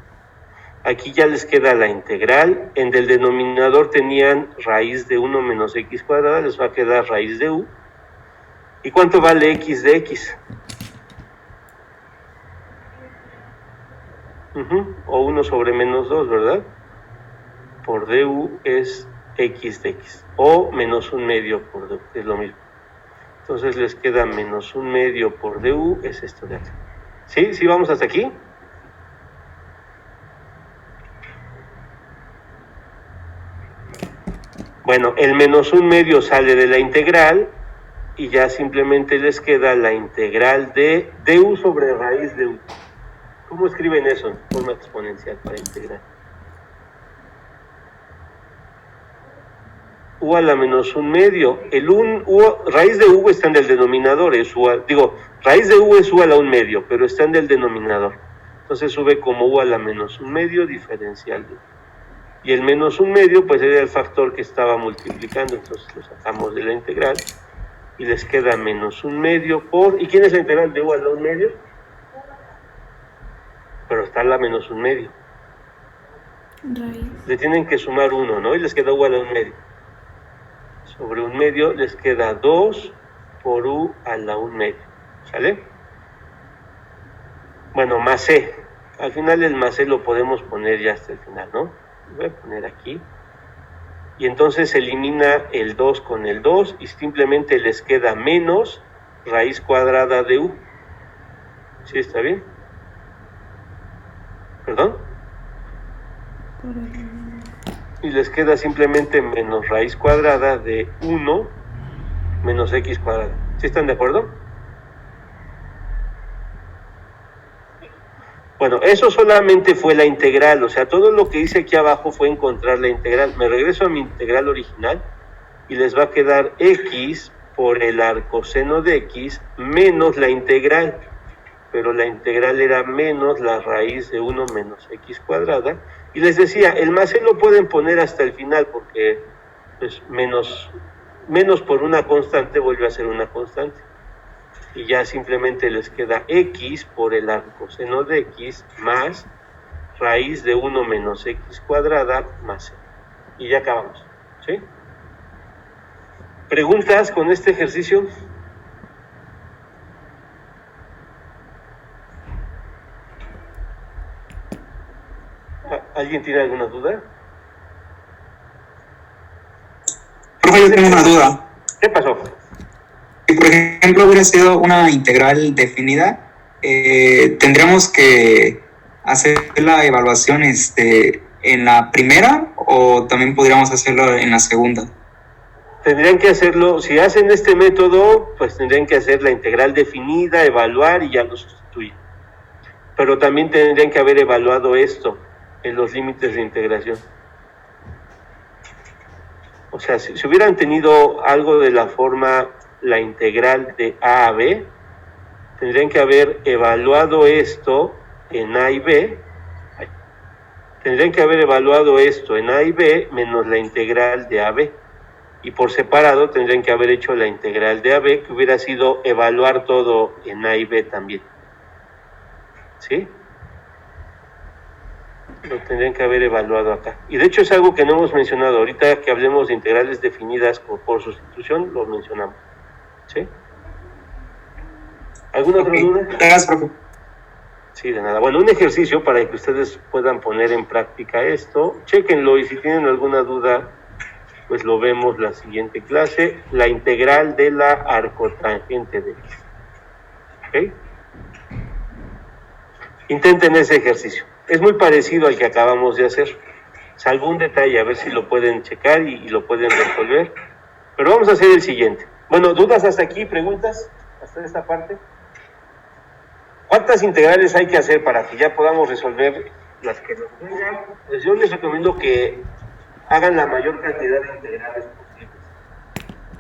aquí ya les queda la integral. En el denominador tenían raíz de 1 menos x cuadrada, les va a quedar raíz de u. ¿Y cuánto vale x de x? O 1 sobre menos 2, ¿verdad? Por du es x de x. O menos 1/2 por du, es lo mismo. Entonces les queda menos 1/2 por du, es esto de acá. ¿Sí? ¿Sí vamos hasta aquí? Bueno, el menos 1/2 sale de la integral y ya simplemente les queda la integral de du sobre raíz de u. ¿Cómo escriben eso en forma exponencial para integrar? U a la menos 1/2. Raíz de u está en el denominador, es raíz de u es u a la 1/2, pero está en el denominador. Entonces sube como u a la menos 1/2 diferencial de u. Y el menos 1/2 pues era el factor que estaba multiplicando, entonces lo sacamos de la integral y les queda menos 1/2 por... ¿Y quién es la integral de u a la 1/2? Pero está la menos 1/2. Le tienen que sumar 1, ¿no? Y les queda u a la 1/2. Sobre 1/2 les queda 2 por u a la 1/2. ¿Sale? Bueno, más c. Al final el más c lo podemos poner ya hasta el final, ¿no? Voy a poner aquí. Y entonces se elimina el 2 con el 2 y simplemente les queda menos raíz cuadrada de u. ¿Sí está bien? ¿Perdón? Y les queda simplemente menos raíz cuadrada de 1 menos x cuadrada. ¿Sí están de acuerdo? Bueno, eso solamente fue la integral, o sea, todo lo que hice aquí abajo fue encontrar la integral. Me regreso a mi integral original y les va a quedar x por el arcoseno de x menos la integral. Pero la integral era menos la raíz de 1 menos x cuadrada. Y les decía, el más c lo pueden poner hasta el final porque pues, menos por una constante vuelve a ser una constante. Y ya simplemente les queda x por el arcoseno de x más raíz de 1 menos x cuadrada más c. Y ya acabamos. ¿Sí? ¿Preguntas con este ejercicio? ¿Alguien tiene alguna duda? Profe, yo tengo una duda. ¿Qué pasó? Si por ejemplo hubiera sido una integral definida, ¿tendríamos que hacer la evaluación en la primera o también podríamos hacerlo en la segunda? Tendrían que hacerlo, si hacen este método, pues tendrían que hacer la integral definida, evaluar y ya lo sustituyen. Pero también tendrían que haber evaluado esto en los límites de integración. O sea, si hubieran tenido algo de la forma la integral de a a b, tendrían que haber evaluado esto en a y b tendrían que haber evaluado esto en A y B menos la integral de AB. Y por separado tendrían que haber hecho la integral de AB, que hubiera sido evaluar todo en A y B también. ¿Sí? Lo tendrían que haber evaluado acá. Y de hecho es algo que no hemos mencionado. Ahorita que hablemos de integrales definidas por sustitución, lo mencionamos. ¿Sí? ¿Alguna otra duda? Gracias, profe. Sí, de nada. Bueno, un ejercicio para que ustedes puedan poner en práctica esto. Chéquenlo y si tienen alguna duda, pues lo vemos la siguiente clase. La integral de la arcotangente de X. ¿Ok? Intenten ese ejercicio. Es muy parecido al que acabamos de hacer, salvo un detalle, a ver si lo pueden checar y lo pueden resolver. Pero vamos a hacer el siguiente. Bueno, ¿dudas hasta aquí? ¿Preguntas hasta esta parte? ¿Cuántas integrales hay que hacer para que ya podamos resolver las que nos vengan? Pues yo les recomiendo que hagan la mayor cantidad de integrales posibles.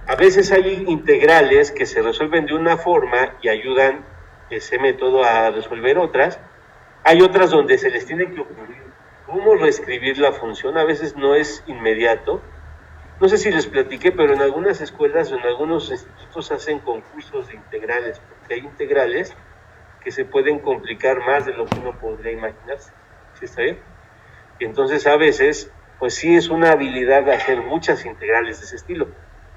A veces hay integrales que se resuelven de una forma y ayudan ese método a resolver otras. Hay otras donde se les tiene que ocurrir cómo reescribir la función. A veces no es inmediato. No sé si les platiqué, pero en algunas escuelas o en algunos institutos hacen concursos de integrales, porque hay integrales que se pueden complicar más de lo que uno podría imaginarse. ¿Sí está bien? Y entonces a veces, pues sí es una habilidad hacer muchas integrales de ese estilo.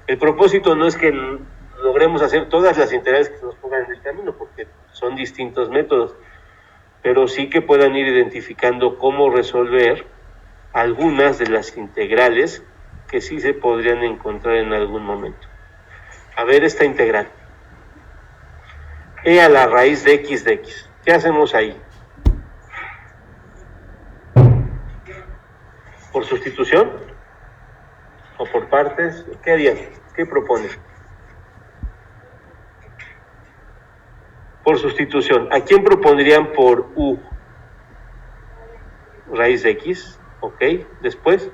El propósito no es que logremos hacer todas las integrales que se nos pongan en el camino, porque son distintos métodos, pero sí que puedan ir identificando cómo resolver algunas de las integrales que sí se podrían encontrar en algún momento. A ver esta integral. E a la raíz de x de x. ¿Qué hacemos ahí? ¿Por sustitución? ¿O por partes? ¿Qué harían? ¿Qué proponen? Por sustitución. ¿A quién propondrían por u? Raíz de x. Ok. Después.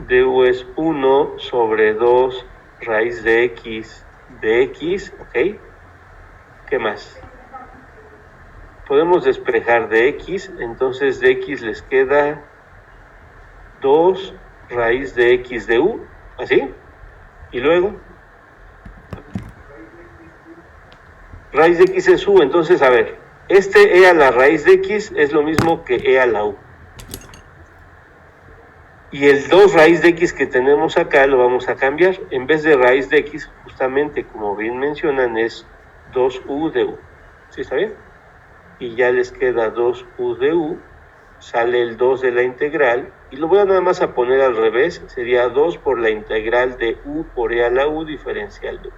du es 1 sobre 2 raíz de x, ¿ok? ¿Qué más? Podemos despejar de x, entonces de x les queda 2 raíz de x de u, ¿así? Y luego, raíz de x es u, entonces a ver, este e a la raíz de x es lo mismo que e a la u. Y el 2 raíz de x que tenemos acá lo vamos a cambiar. En vez de raíz de x, justamente como bien mencionan, es 2u de u. ¿Sí está bien? Y ya les queda 2u de u. Sale el 2 de la integral. Y lo voy a nada más a poner al revés. Sería 2 por la integral de u por e a la u diferencial de u.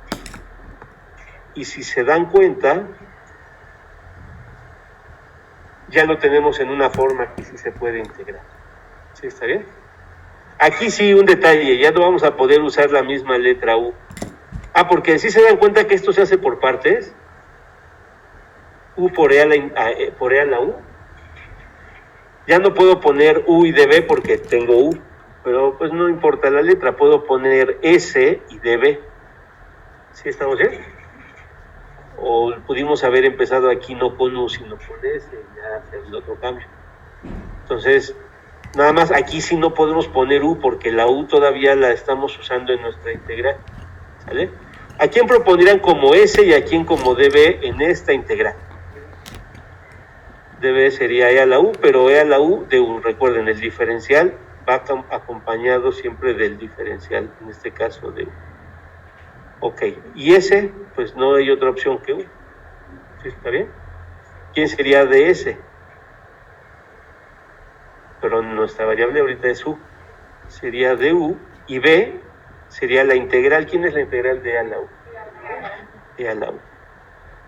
Y si se dan cuenta, ya lo tenemos en una forma que sí se puede integrar. ¿Sí está bien? Aquí sí un detalle, ya no vamos a poder usar la misma letra U. Porque sí se dan cuenta que esto se hace por partes. U por E a la U. Ya no puedo poner U y dB porque tengo U, pero pues no importa la letra, puedo poner S y dB. ¿Sí estamos bien? O pudimos haber empezado aquí no con U, sino con S, y ya hacer el otro cambio. Entonces, nada más aquí sí no podemos poner U porque la U todavía la estamos usando en nuestra integral. ¿Sale? ¿A quién propondrían como S y a quién como dB en esta integral? dB sería E a la U, pero E a la U de U, recuerden, el diferencial va acompañado siempre del diferencial, en este caso de U. Ok, y S, pues no hay otra opción que U. ¿Sí está bien? ¿Quién sería de S? Pero nuestra variable ahorita es u, sería du, y b sería la integral. ¿Quién es la integral de a la u? E a la u.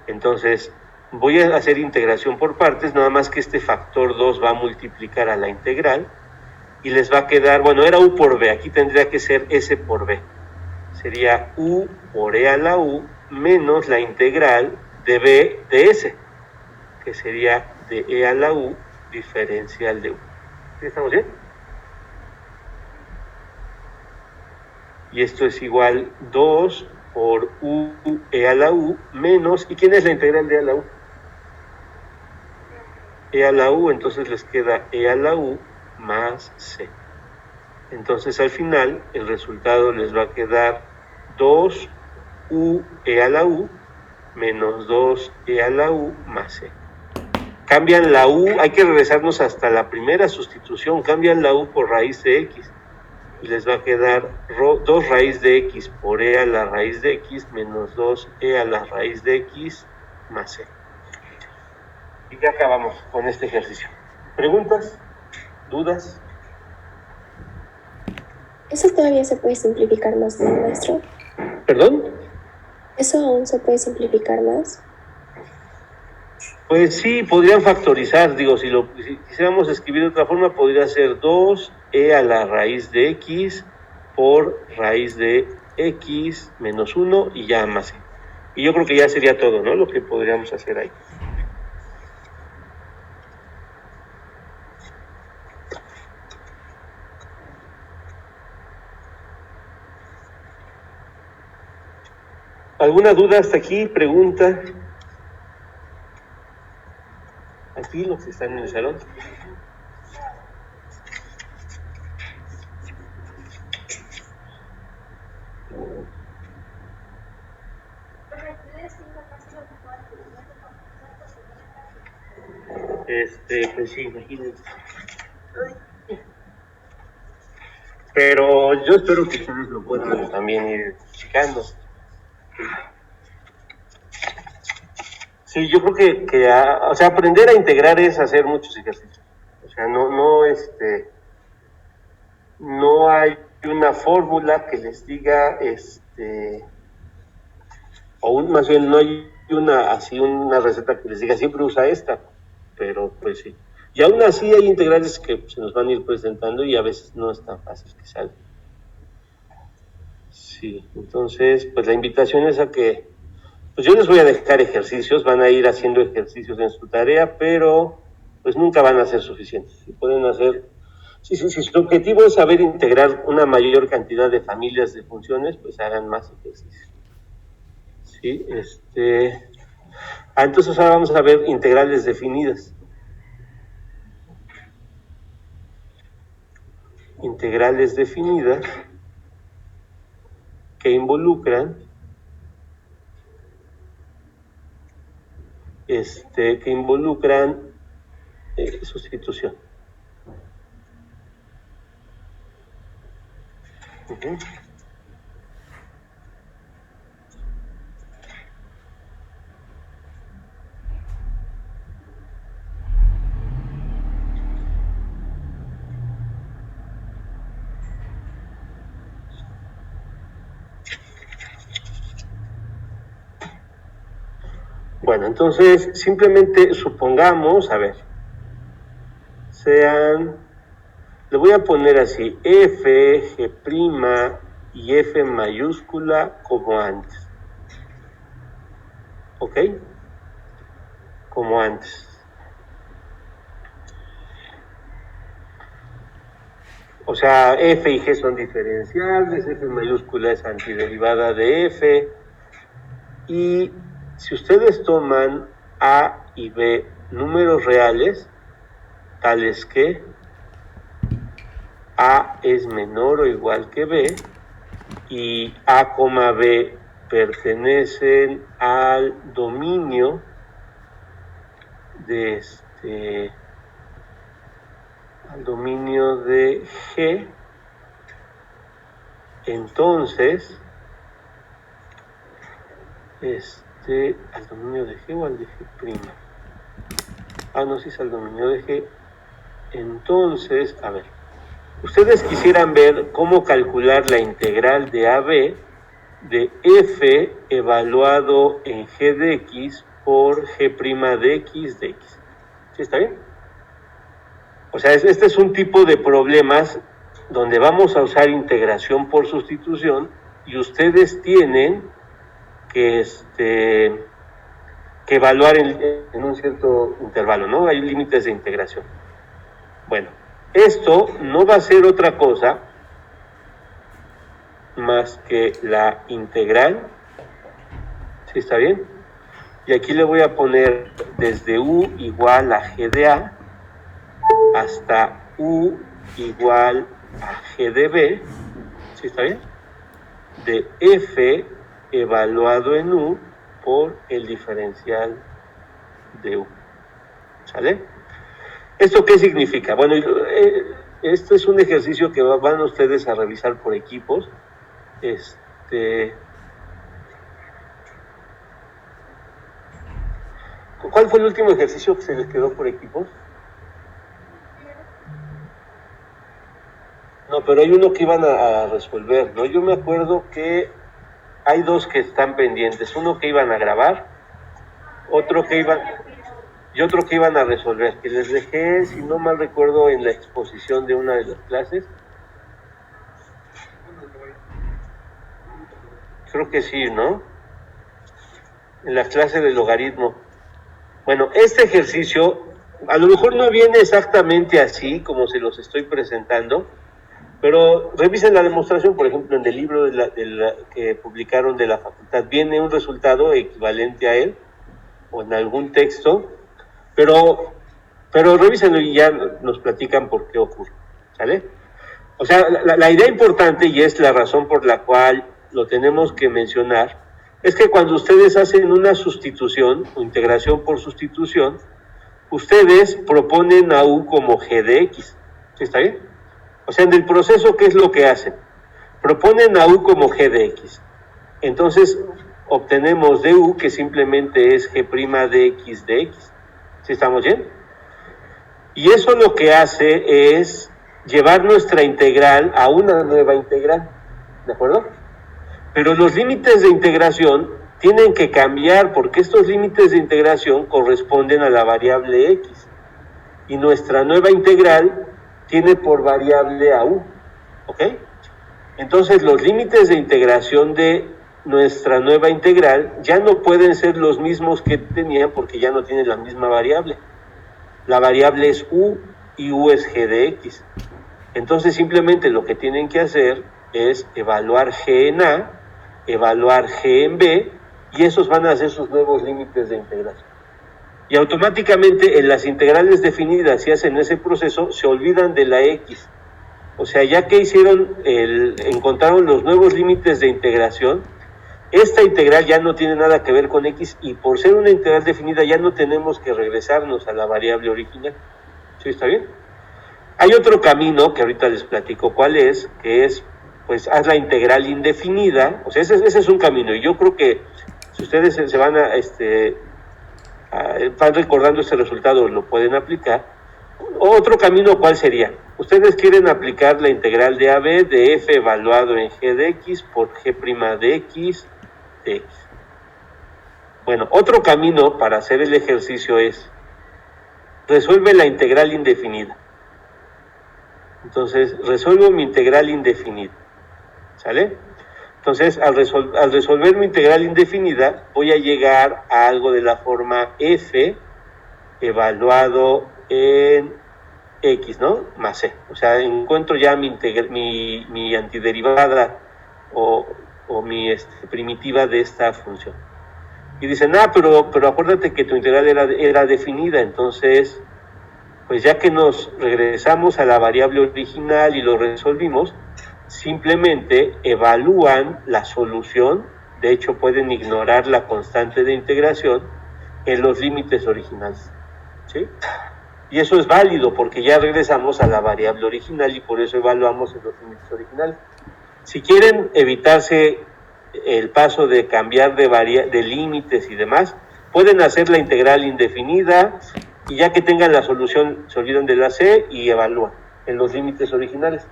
Entonces, voy a hacer integración por partes, nada más que este factor 2 va a multiplicar a la integral, y les va a quedar, bueno, era u por b, aquí tendría que ser s por b. Sería u por e a la u menos la integral de b de s, que sería de e a la u diferencial de u. ¿Sí estamos bien? Y esto es igual 2 por u e a la u menos, ¿y quién es la integral de e a la u? E a la u, entonces les queda e a la u más c. Entonces al final el resultado les va a quedar 2u e a la u menos 2e a la u más c. Cambian la u, hay que regresarnos hasta la primera sustitución, cambian la u por raíz de x y les va a quedar 2 raíz de x por e a la raíz de x menos 2e a la raíz de x más c. Y ya acabamos con este ejercicio. ¿Preguntas? ¿Dudas? ¿Eso todavía se puede simplificar más, ¿no, maestro? ¿Perdón? ¿Eso aún se puede simplificar más? Pues sí, podrían factorizar, digo, si quisiéramos escribir de otra forma, podría ser 2e a la raíz de x por raíz de x menos 1 y ya más c. Y yo creo que ya sería todo, ¿no? Lo que podríamos hacer ahí. ¿Alguna duda hasta aquí? ¿Pregunta? Aquí los que están en el salón. Pues sí, imagínense. Pero yo espero que ustedes lo puedan también ir checando. Sí, yo creo que o sea, aprender a integrar es hacer muchos ejercicios. O sea, no hay una fórmula que les diga, más bien no hay una receta que les diga siempre usa esta, pero pues sí. Y aún así hay integrales que se nos van a ir presentando y a veces no es tan fácil que salgan. Sí, entonces, pues la invitación es a que, pues yo les voy a dejar ejercicios, van a ir haciendo ejercicios en su tarea, pero pues nunca van a ser suficientes. Si pueden hacer, si su objetivo es saber integrar una mayor cantidad de familias de funciones, pues hagan más ejercicios. Sí, entonces ahora vamos a ver integrales definidas. Integrales definidas que involucran sustitución. Uh-huh. Bueno, entonces simplemente supongamos, a ver, le voy a poner así, F, G' y F mayúscula como antes. ¿Ok? Como antes. O sea, F y G son diferenciables, F mayúscula es antiderivada de F, y si ustedes toman A y B números reales, tales que A es menor o igual que B y A, B pertenecen al dominio de al dominio de G, entonces al dominio de G o al de G'. No, sí es al dominio de G. Entonces, a ver, ustedes quisieran ver cómo calcular la integral de AB de F evaluado en G de X por G' de X de X. ¿Sí está bien? O sea, este es un tipo de problemas donde vamos a usar integración por sustitución y ustedes tienen que evaluar en un cierto intervalo, ¿no? Hay límites de integración. Bueno, esto no va a ser otra cosa más que la integral ¿Sí está bien? Y aquí le voy a poner desde U igual a G de A hasta U igual a G de B, ¿sí está bien? De F evaluado en U por el diferencial de U. ¿Sale? ¿Esto qué significa? Bueno, esto es un ejercicio que van ustedes a revisar por equipos. ¿Cuál fue el último ejercicio que se les quedó por equipos? No, pero hay uno que iban a resolver, ¿no? Yo me acuerdo que hay dos que están pendientes. Uno que iban a grabar, otro que iban a resolver, que les dejé, si no mal recuerdo, en la exposición de una de las clases. Creo que sí, ¿no? En la clase de logaritmo. Bueno, este ejercicio a lo mejor no viene exactamente así como se los estoy presentando, pero revisen la demostración, por ejemplo, en el libro que publicaron de la facultad, viene un resultado equivalente a él, o en algún texto, pero revísenlo y ya nos platican por qué ocurre, ¿sale? O sea, la idea importante, y es la razón por la cual lo tenemos que mencionar, es que cuando ustedes hacen una sustitución o integración por sustitución, ustedes proponen a U como G de X, ¿sí está bien? O sea, en el proceso, ¿qué es lo que hacen? Proponen a U como G de X. Entonces, obtenemos de U, que simplemente es G' de X de X. ¿Sí estamos bien? Y eso lo que hace es llevar nuestra integral a una nueva integral, ¿de acuerdo? Pero los límites de integración tienen que cambiar porque estos límites de integración corresponden a la variable X. Y nuestra nueva integral tiene por variable a U, ¿ok? Entonces los límites de integración de nuestra nueva integral ya no pueden ser los mismos que tenían porque ya no tienen la misma variable. La variable es U y U es G de X. Entonces simplemente lo que tienen que hacer es evaluar G en A, evaluar G en B, y esos van a ser sus nuevos límites de integración. Y automáticamente en las integrales definidas, si hacen ese proceso, se olvidan de la X. O sea, ya que encontraron los nuevos límites de integración, esta integral ya no tiene nada que ver con X, y por ser una integral definida ya no tenemos que regresarnos a la variable original. ¿Sí está bien? Hay otro camino que ahorita les platico cuál es, que es, pues, haz la integral indefinida. O sea, ese es un camino, y yo creo que si ustedes se van van recordando este resultado, lo pueden aplicar. Otro camino, ¿cuál sería? Ustedes quieren aplicar la integral de AB de F evaluado en G de X por G' de X de X. Bueno, otro camino para hacer el ejercicio es resuelve la integral indefinida. Entonces, resuelvo mi integral indefinida, ¿sale? Entonces, al resolver mi integral indefinida, voy a llegar a algo de la forma F evaluado en X, ¿no? Más C. O sea, encuentro ya mi antiderivada o mi primitiva de esta función. Y dicen, pero acuérdate que tu integral era definida, entonces, pues ya que nos regresamos a la variable original y lo resolvimos, simplemente evalúan la solución. De hecho, pueden ignorar la constante de integración en los límites originales, ¿sí? Y eso es válido porque ya regresamos a la variable original y por eso evaluamos en los límites originales. Si quieren evitarse el paso de cambiar de límites y demás, pueden hacer la integral indefinida y ya que tengan la solución se olvidan de la C y evalúan en los límites originales.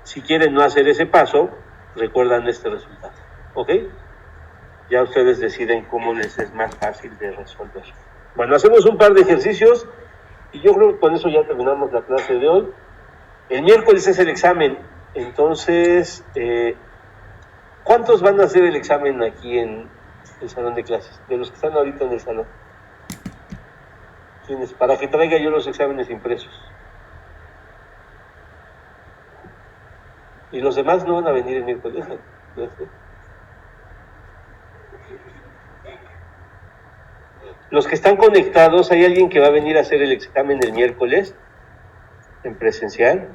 Si quieren no hacer ese paso, recuerdan este resultado, ¿ok? Ya ustedes deciden cómo les es más fácil de resolver. Bueno, hacemos un par de ejercicios y yo creo que con eso ya terminamos la clase de hoy. El miércoles es el examen, entonces, ¿cuántos van a hacer el examen aquí en el salón de clases? De los que están ahorita en el salón. ¿Quiénes? Para que traiga yo los exámenes impresos. Y los demás no van a venir el miércoles. Los que están conectados, ¿hay alguien que va a venir a hacer el examen el miércoles en presencial?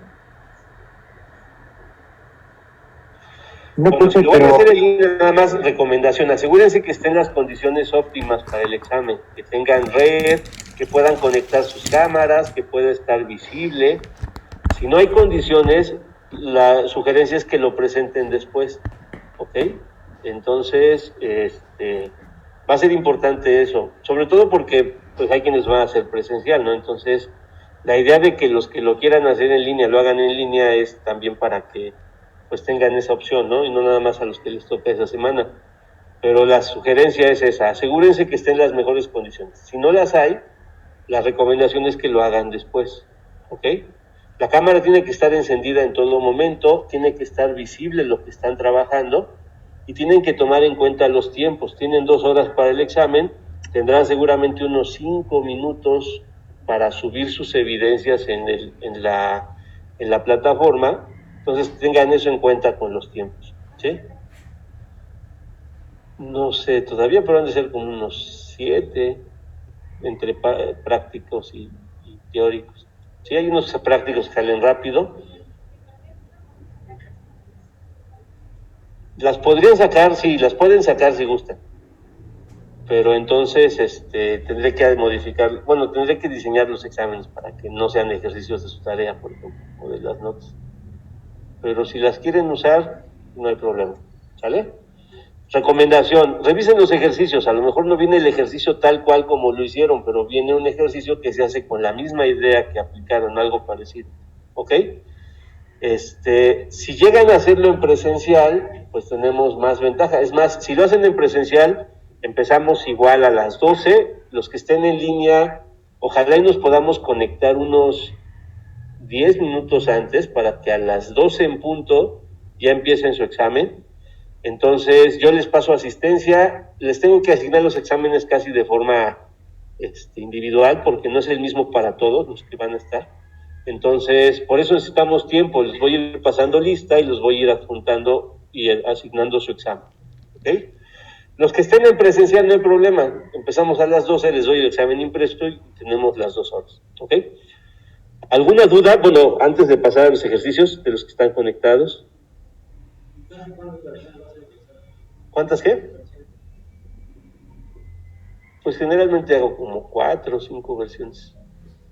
No, Bueno, si profe, lo van a pero hacer en línea, nada más recomendación, asegúrense que estén las condiciones óptimas para el examen, que tengan red, que puedan conectar sus cámaras, que pueda estar visible. Si no hay condiciones, la sugerencia es que lo presenten después, ¿ok? Entonces, va a ser importante eso, sobre todo porque pues hay quienes van a hacer presencial, ¿no? Entonces, la idea de que los que lo quieran hacer en línea lo hagan en línea es también para que pues tengan esa opción, ¿no? Y no nada más a los que les toca esa semana. Pero la sugerencia es esa, asegúrense que estén en las mejores condiciones. Si no las hay, la recomendación es que lo hagan después, ¿ok? La cámara tiene que estar encendida en todo momento, tiene que estar visible lo que están trabajando y tienen que tomar en cuenta los tiempos. Tienen 2 horas para el examen, tendrán seguramente unos 5 minutos para subir sus evidencias en la plataforma. Entonces tengan eso en cuenta con los tiempos, ¿sí? No sé todavía, pero han de ser como unos 7 entre prácticos y teóricos. Sí, hay unos prácticos que salen rápido. Las podrían sacar, sí, las pueden sacar si gustan. Pero entonces tendré que modificar, bueno, tendré que diseñar los exámenes para que no sean ejercicios de su tarea, por ejemplo, o de las notas. Pero si las quieren usar, no hay problema, ¿sale? Recomendación, revisen los ejercicios, a lo mejor no viene el ejercicio tal cual como lo hicieron, pero viene un ejercicio que se hace con la misma idea que aplicaron, algo parecido, ¿ok? Si llegan a hacerlo en presencial, pues tenemos más ventaja. Es más, si lo hacen en presencial, empezamos igual a las 12, los que estén en línea, ojalá y nos podamos conectar unos 10 minutos antes para que a las 12 en punto ya empiecen su examen. Entonces yo les paso asistencia, les tengo que asignar los exámenes casi de forma individual porque no es el mismo para todos los que van a estar. Entonces por eso necesitamos tiempo, les voy a ir pasando lista y los voy a ir adjuntando y asignando su examen, ¿ok? Los que estén en presencial no hay problema, empezamos a las 12, les doy el examen impreso y tenemos las 2 horas, ¿ok? ¿Alguna duda? Bueno, antes de pasar a los ejercicios de los que están conectados. ¿Cuántas qué? Pues generalmente hago como 4 o 5 versiones,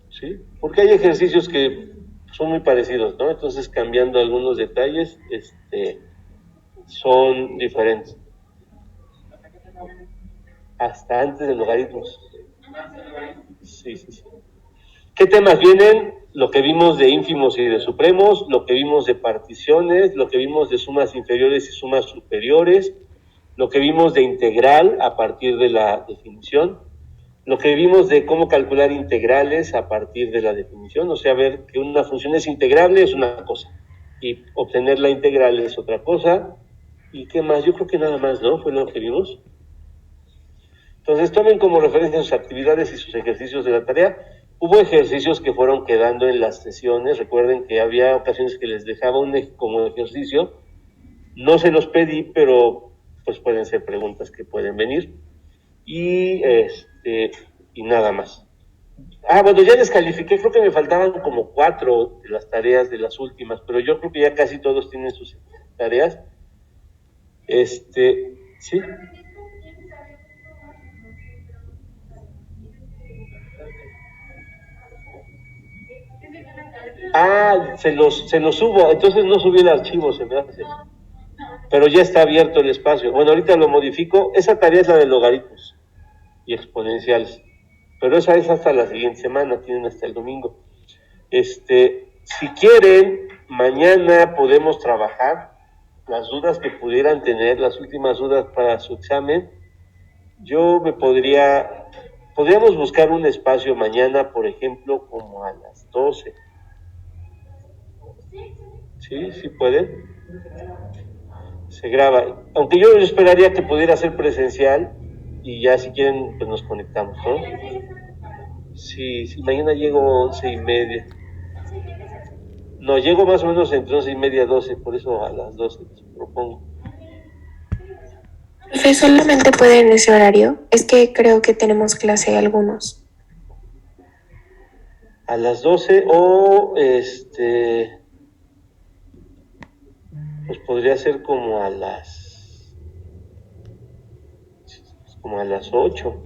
¿sí? Porque hay ejercicios que son muy parecidos, ¿no? Entonces cambiando algunos detalles, son diferentes. Hasta antes de logaritmos. Sí. ¿Qué temas vienen? Lo que vimos de ínfimos y de supremos, lo que vimos de particiones, lo que vimos de sumas inferiores y sumas superiores, lo que vimos de integral a partir de la definición, lo que vimos de cómo calcular integrales a partir de la definición, o sea, ver que una función es integrable es una cosa y obtener la integral es otra cosa. ¿Y qué más? Yo creo que nada más, ¿no? Fue lo que vimos. Entonces tomen como referencia sus actividades y sus ejercicios de la tarea. Hubo ejercicios que fueron quedando en las sesiones, recuerden que había ocasiones que les dejaba como ejercicio, no se los pedí, pero pues pueden ser preguntas que pueden venir, y nada más. Bueno, ya descalifiqué, creo que me faltaban como 4 de las tareas de las últimas, pero yo creo que ya casi todos tienen sus tareas. ¿Sí? Se los subo, entonces no subí el archivo, se me hace. Pero ya está abierto el espacio. Bueno, ahorita lo modifico. Esa tarea es la de logaritmos y exponenciales. Pero esa es hasta la siguiente semana, tienen hasta el domingo. Si quieren, mañana podemos trabajar las dudas que pudieran tener, las últimas dudas para su examen. Yo podríamos buscar un espacio mañana, por ejemplo, como a las 12. ¿Sí pueden? Se graba. Aunque yo esperaría que pudiera ser presencial y ya si quieren, pues nos conectamos, ¿no? Sí, mañana llego 11:30. No, llego más o menos entre 11:30 y 12, por eso a las 12 les propongo. Profe, ¿solamente puede en ese horario? Es que creo que tenemos clase algunos. A las 12 o pues podría ser como a las 8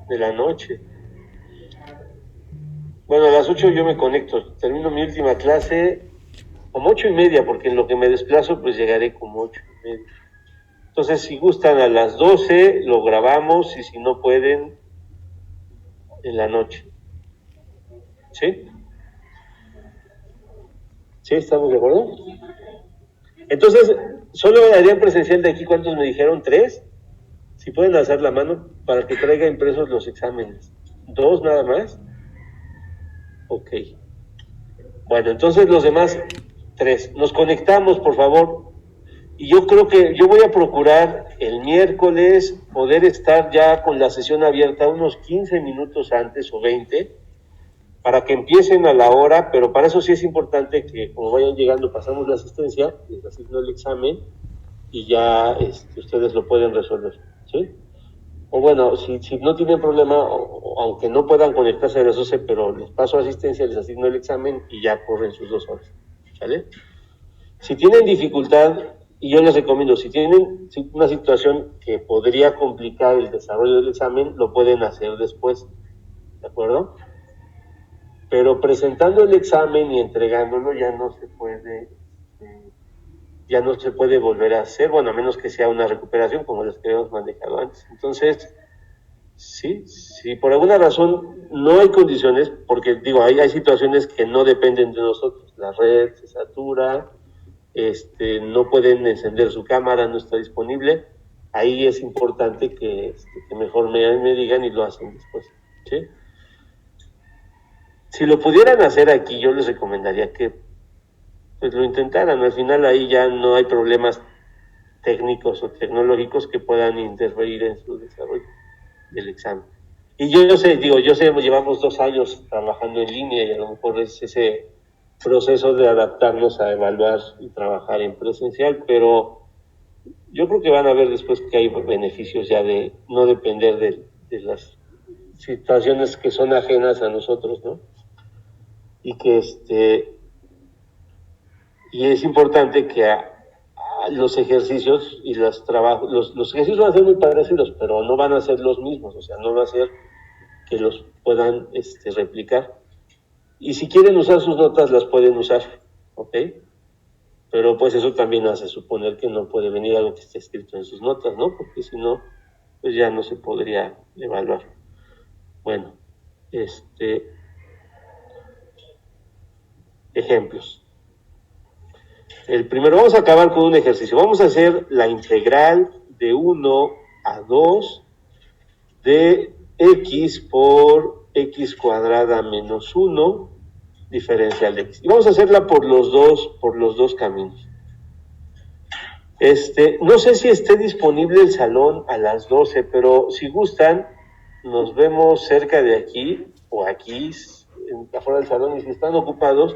de la noche. Bueno, a las 8 yo me conecto, termino mi última clase como 8:30, porque en lo que me desplazo pues llegaré como 8:30. Entonces, si gustan a las 12 lo grabamos, y si no pueden, en la noche. ¿Sí? ¿Sí? ¿Estamos de acuerdo? Entonces, solo harían presencial de aquí. ¿Cuántos me dijeron? 3. Si pueden alzar la mano para que traiga impresos los exámenes. 2 nada más. Ok. Bueno, entonces los demás 3. Nos conectamos, por favor. Y yo creo que yo voy a procurar el miércoles poder estar ya con la sesión abierta unos 15 minutos antes o 20, para que empiecen a la hora, pero para eso sí es importante que como vayan llegando pasamos la asistencia, les asigno el examen y ya ustedes lo pueden resolver, ¿sí? O bueno, si no tienen problema, o aunque no puedan conectarse a las 12, pero les paso asistencia, les asigno el examen y ya corren sus 2 horas, ¿sale? Si tienen dificultad, y yo les recomiendo, si tienen una situación que podría complicar el desarrollo del examen, lo pueden hacer después, ¿de acuerdo? Pero presentando el examen y entregándolo ya no se puede volver a hacer, bueno, a menos que sea una recuperación como las que habíamos manejado antes. Entonces, sí, si por alguna razón no hay condiciones, porque digo, hay situaciones que no dependen de nosotros, la red se satura, no pueden encender su cámara, no está disponible, ahí es importante que mejor me digan y lo hacen después, ¿sí? Si lo pudieran hacer aquí, yo les recomendaría que pues lo intentaran. Al final ahí ya no hay problemas técnicos o tecnológicos que puedan interferir en su desarrollo del examen. Y yo sé, llevamos 2 años trabajando en línea y a lo mejor es ese proceso de adaptarnos a evaluar y trabajar en presencial, pero yo creo que van a ver después que hay beneficios ya de no depender de las situaciones que son ajenas a nosotros, ¿no? Y que y es importante que a los ejercicios y los trabajos, los ejercicios van a ser muy parecidos, pero no van a ser los mismos, o sea, no va a ser que los puedan replicar. Y si quieren usar sus notas, las pueden usar, ¿ok? Pero pues eso también hace suponer que no puede venir algo que esté escrito en sus notas, ¿no? Porque si no, pues ya no se podría evaluar. Bueno, ejemplos. El primero, vamos a acabar con un ejercicio. Vamos a hacer la integral de 1 a 2 de x por x cuadrada menos 1 diferencial de x. Y vamos a hacerla por los dos caminos. No sé si esté disponible el salón a las 12, pero si gustan, nos vemos cerca de aquí o aquí, afuera del salón, y si están ocupados,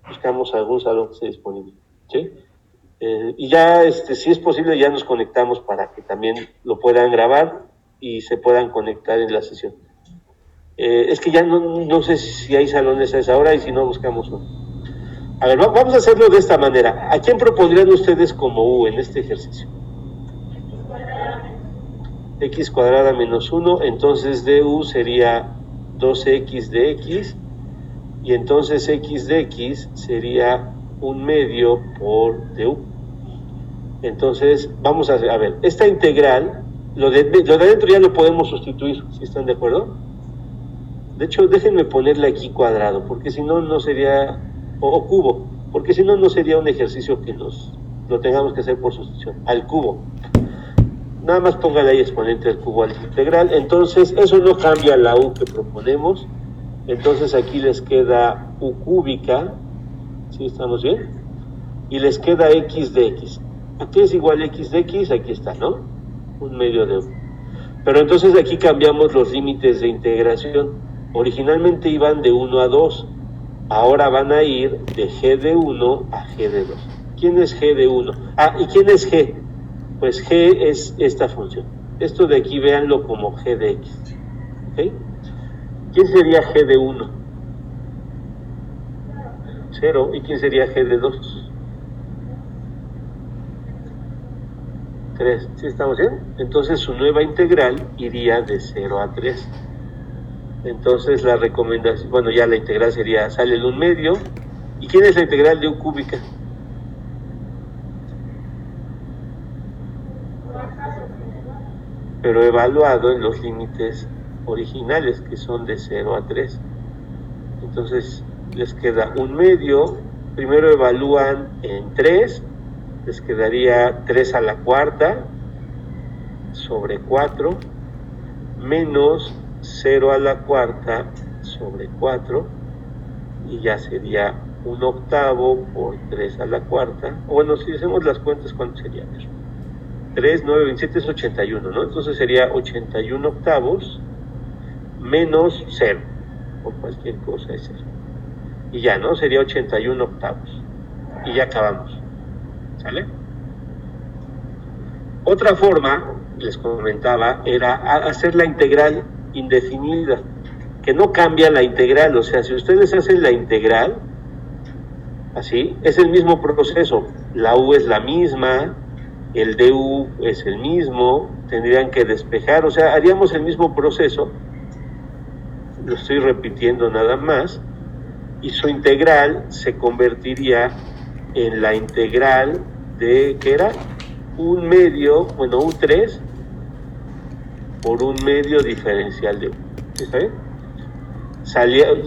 buscamos algún salón que esté disponible, ¿sí? Y ya, si es posible, ya nos conectamos para que también lo puedan grabar y se puedan conectar en la sesión. Es que ya no sé si hay salones a esa hora, y si no, buscamos uno. A ver, vamos a hacerlo de esta manera. ¿A quién propondrían ustedes como U en este ejercicio? X cuadrada menos 1, entonces du sería 2x de x, y entonces x de x sería 1/2 por du. Entonces, vamos a ver, esta integral, lo de adentro ya lo podemos sustituir, ¿sí están de acuerdo? De hecho, déjenme ponerle aquí cuadrado, porque si no, no sería, o cubo, porque si no, no sería un ejercicio que lo tengamos que hacer por sustitución, al cubo. Nada más póngale ahí exponente al cubo al integral. Entonces, eso no cambia la u que proponemos. Entonces, aquí les queda u cúbica, ¿sí estamos bien? Y les queda x de x. Aquí es igual a x de x, aquí está, ¿no? 1/2 de u. Pero entonces aquí cambiamos los límites de integración. Originalmente iban de 1 a 2. Ahora van a ir de g de 1 a g de 2. ¿Quién es g de 1? ¿Y quién es g? Pues g es esta función. Esto de aquí véanlo como g de x. ¿Okay? ¿Quién sería g de 1? 0. ¿Y quién sería g de 2? 3. ¿Sí estamos bien? Entonces su nueva integral iría de 0 a 3. Entonces la recomendación, bueno, ya la integral sería, sale el 1/2. ¿Y quién es la integral de u cúbica? Pero evaluado en los límites originales, que son de 0 a 3. Entonces les queda 1/2. Primero evalúan en 3, les quedaría 3 a la cuarta sobre 4 menos 0 a la cuarta sobre 4, y ya sería 1/8 por 3 a la cuarta. Bueno, si hacemos las cuentas, ¿cuánto sería? 3, 9, 27 es 81, ¿no? Entonces sería 81/8 menos 0, por cualquier cosa es 0. Y ya, ¿no? Sería 81/8. Y ya acabamos. ¿Sale? Otra forma, les comentaba, era hacer la integral indefinida, que no cambia la integral. O sea, si ustedes hacen la integral, así, es el mismo proceso. La u es la misma, el du es el mismo, tendrían que despejar, o sea, haríamos el mismo proceso, lo estoy repitiendo nada más, y su integral se convertiría en la integral de, ¿qué era? 1/2, bueno, u3 por 1/2 diferencial de u. ¿Está bien?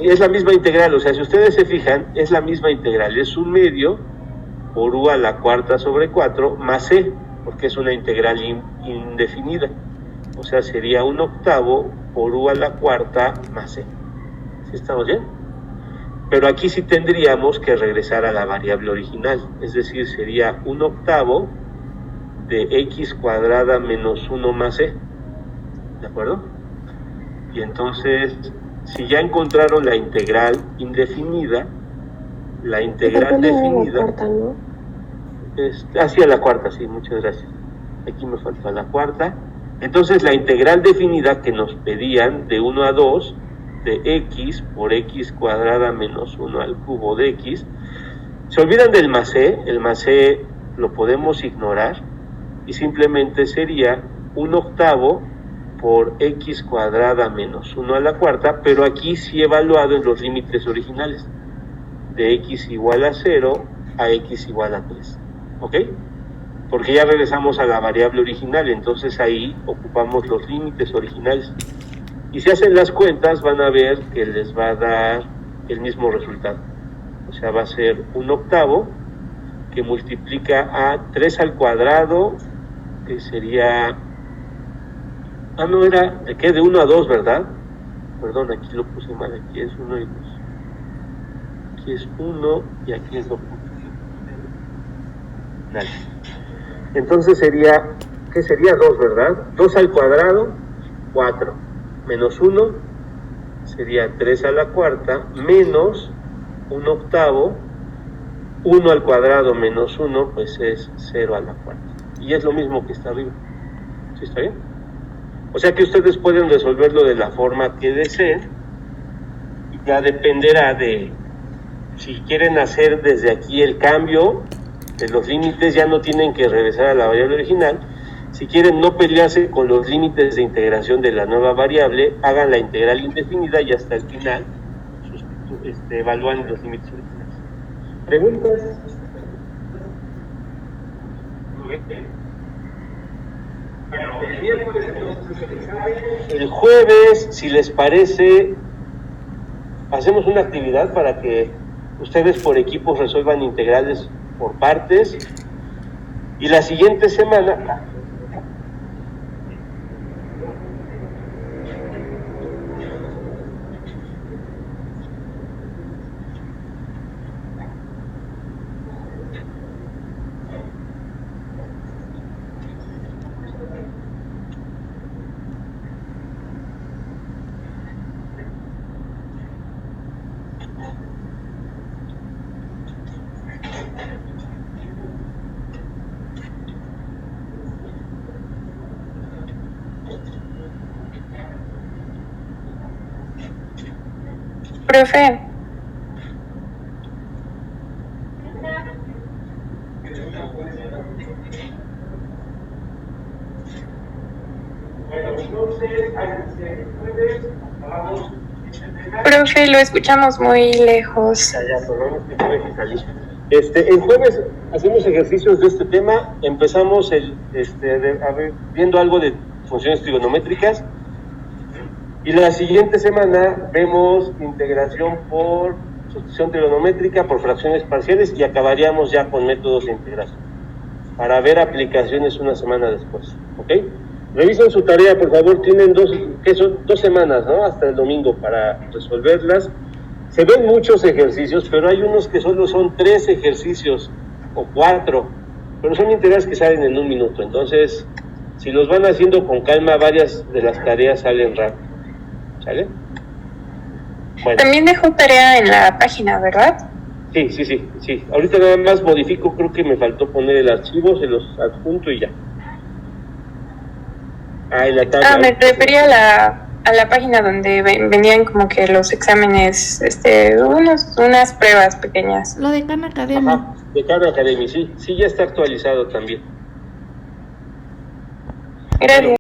Es la misma integral, o sea, si ustedes se fijan, es la misma integral, es 1/2 por u a la cuarta sobre 4 más c, porque es una integral indefinida. O sea, sería 1/8 por u a la cuarta más c. ¿Sí estamos bien? Pero aquí sí tendríamos que regresar a la variable original, es decir, sería 1/8 de x cuadrada menos 1 más c. ¿De acuerdo? Y entonces, si ya encontraron la integral indefinida, la integral definida... La cuarta, ¿no? Hacia la cuarta, sí, muchas gracias. Aquí me falta la cuarta. Entonces, la integral definida que nos pedían de 1 a 2 de x por x cuadrada menos 1 al cubo de x, se olvidan del más c, el más c lo podemos ignorar y simplemente sería 1/8 por x cuadrada menos 1 a la cuarta, pero aquí sí evaluado en los límites originales, de x igual a 0 a x igual a 3, ¿ok? Porque ya regresamos a la variable original, entonces ahí ocupamos los límites originales. Y si hacen las cuentas van a ver que les va a dar el mismo resultado. O sea, va a ser 1/8 que multiplica a 3 al cuadrado, que sería... Ah, no, era de qué, de 1 a 2, ¿verdad? Perdón, aquí lo puse mal, aquí es 1 y 2. Aquí es 1 y aquí es 2. Dale. Entonces sería, ¿qué sería? 2, ¿verdad? 2 al cuadrado, 4. Menos 1 sería 3 a la cuarta, menos 1/8. 1 al cuadrado menos 1, pues es 0 a la cuarta. Y es lo mismo que está arriba. ¿Sí está bien? O sea que ustedes pueden resolverlo de la forma que deseen. Ya dependerá de si quieren hacer desde aquí el cambio de los límites, ya no tienen que regresar a la variable original. Si quieren no pelearse con los límites de integración de la nueva variable, hagan la integral indefinida y hasta el final evalúan los límites originales. ¿Preguntas? El jueves, si les parece, hacemos una actividad para que ustedes por equipos resuelvan integrales por partes, y la siguiente semana Profe, profe, lo escuchamos muy lejos. El jueves hacemos ejercicios de este tema. Empezamos viendo algo de funciones trigonométricas y la siguiente semana vemos integración por sustitución trigonométrica, por fracciones parciales, y acabaríamos ya con métodos de integración para ver aplicaciones una semana después, ¿ok? Revisen su tarea, por favor. Tienen dos semanas, ¿no? Hasta el domingo para resolverlas. Se ven muchos ejercicios, pero hay unos que solo son 3 ejercicios o 4, pero son integrales que salen en 1 minuto. Entonces, si los van haciendo con calma, varias de las tareas salen rápido. ¿Sale? Bueno. También dejó tarea en la página, ¿verdad? Sí. Ahorita nada más modifico, creo que me faltó poner el archivo, se los adjunto y ya. En la tabla. Me refería a la página donde venían como que los exámenes, unas pruebas pequeñas. Lo de Khan Academy. Ajá, de Khan Academy, sí, ya está actualizado también. Gracias.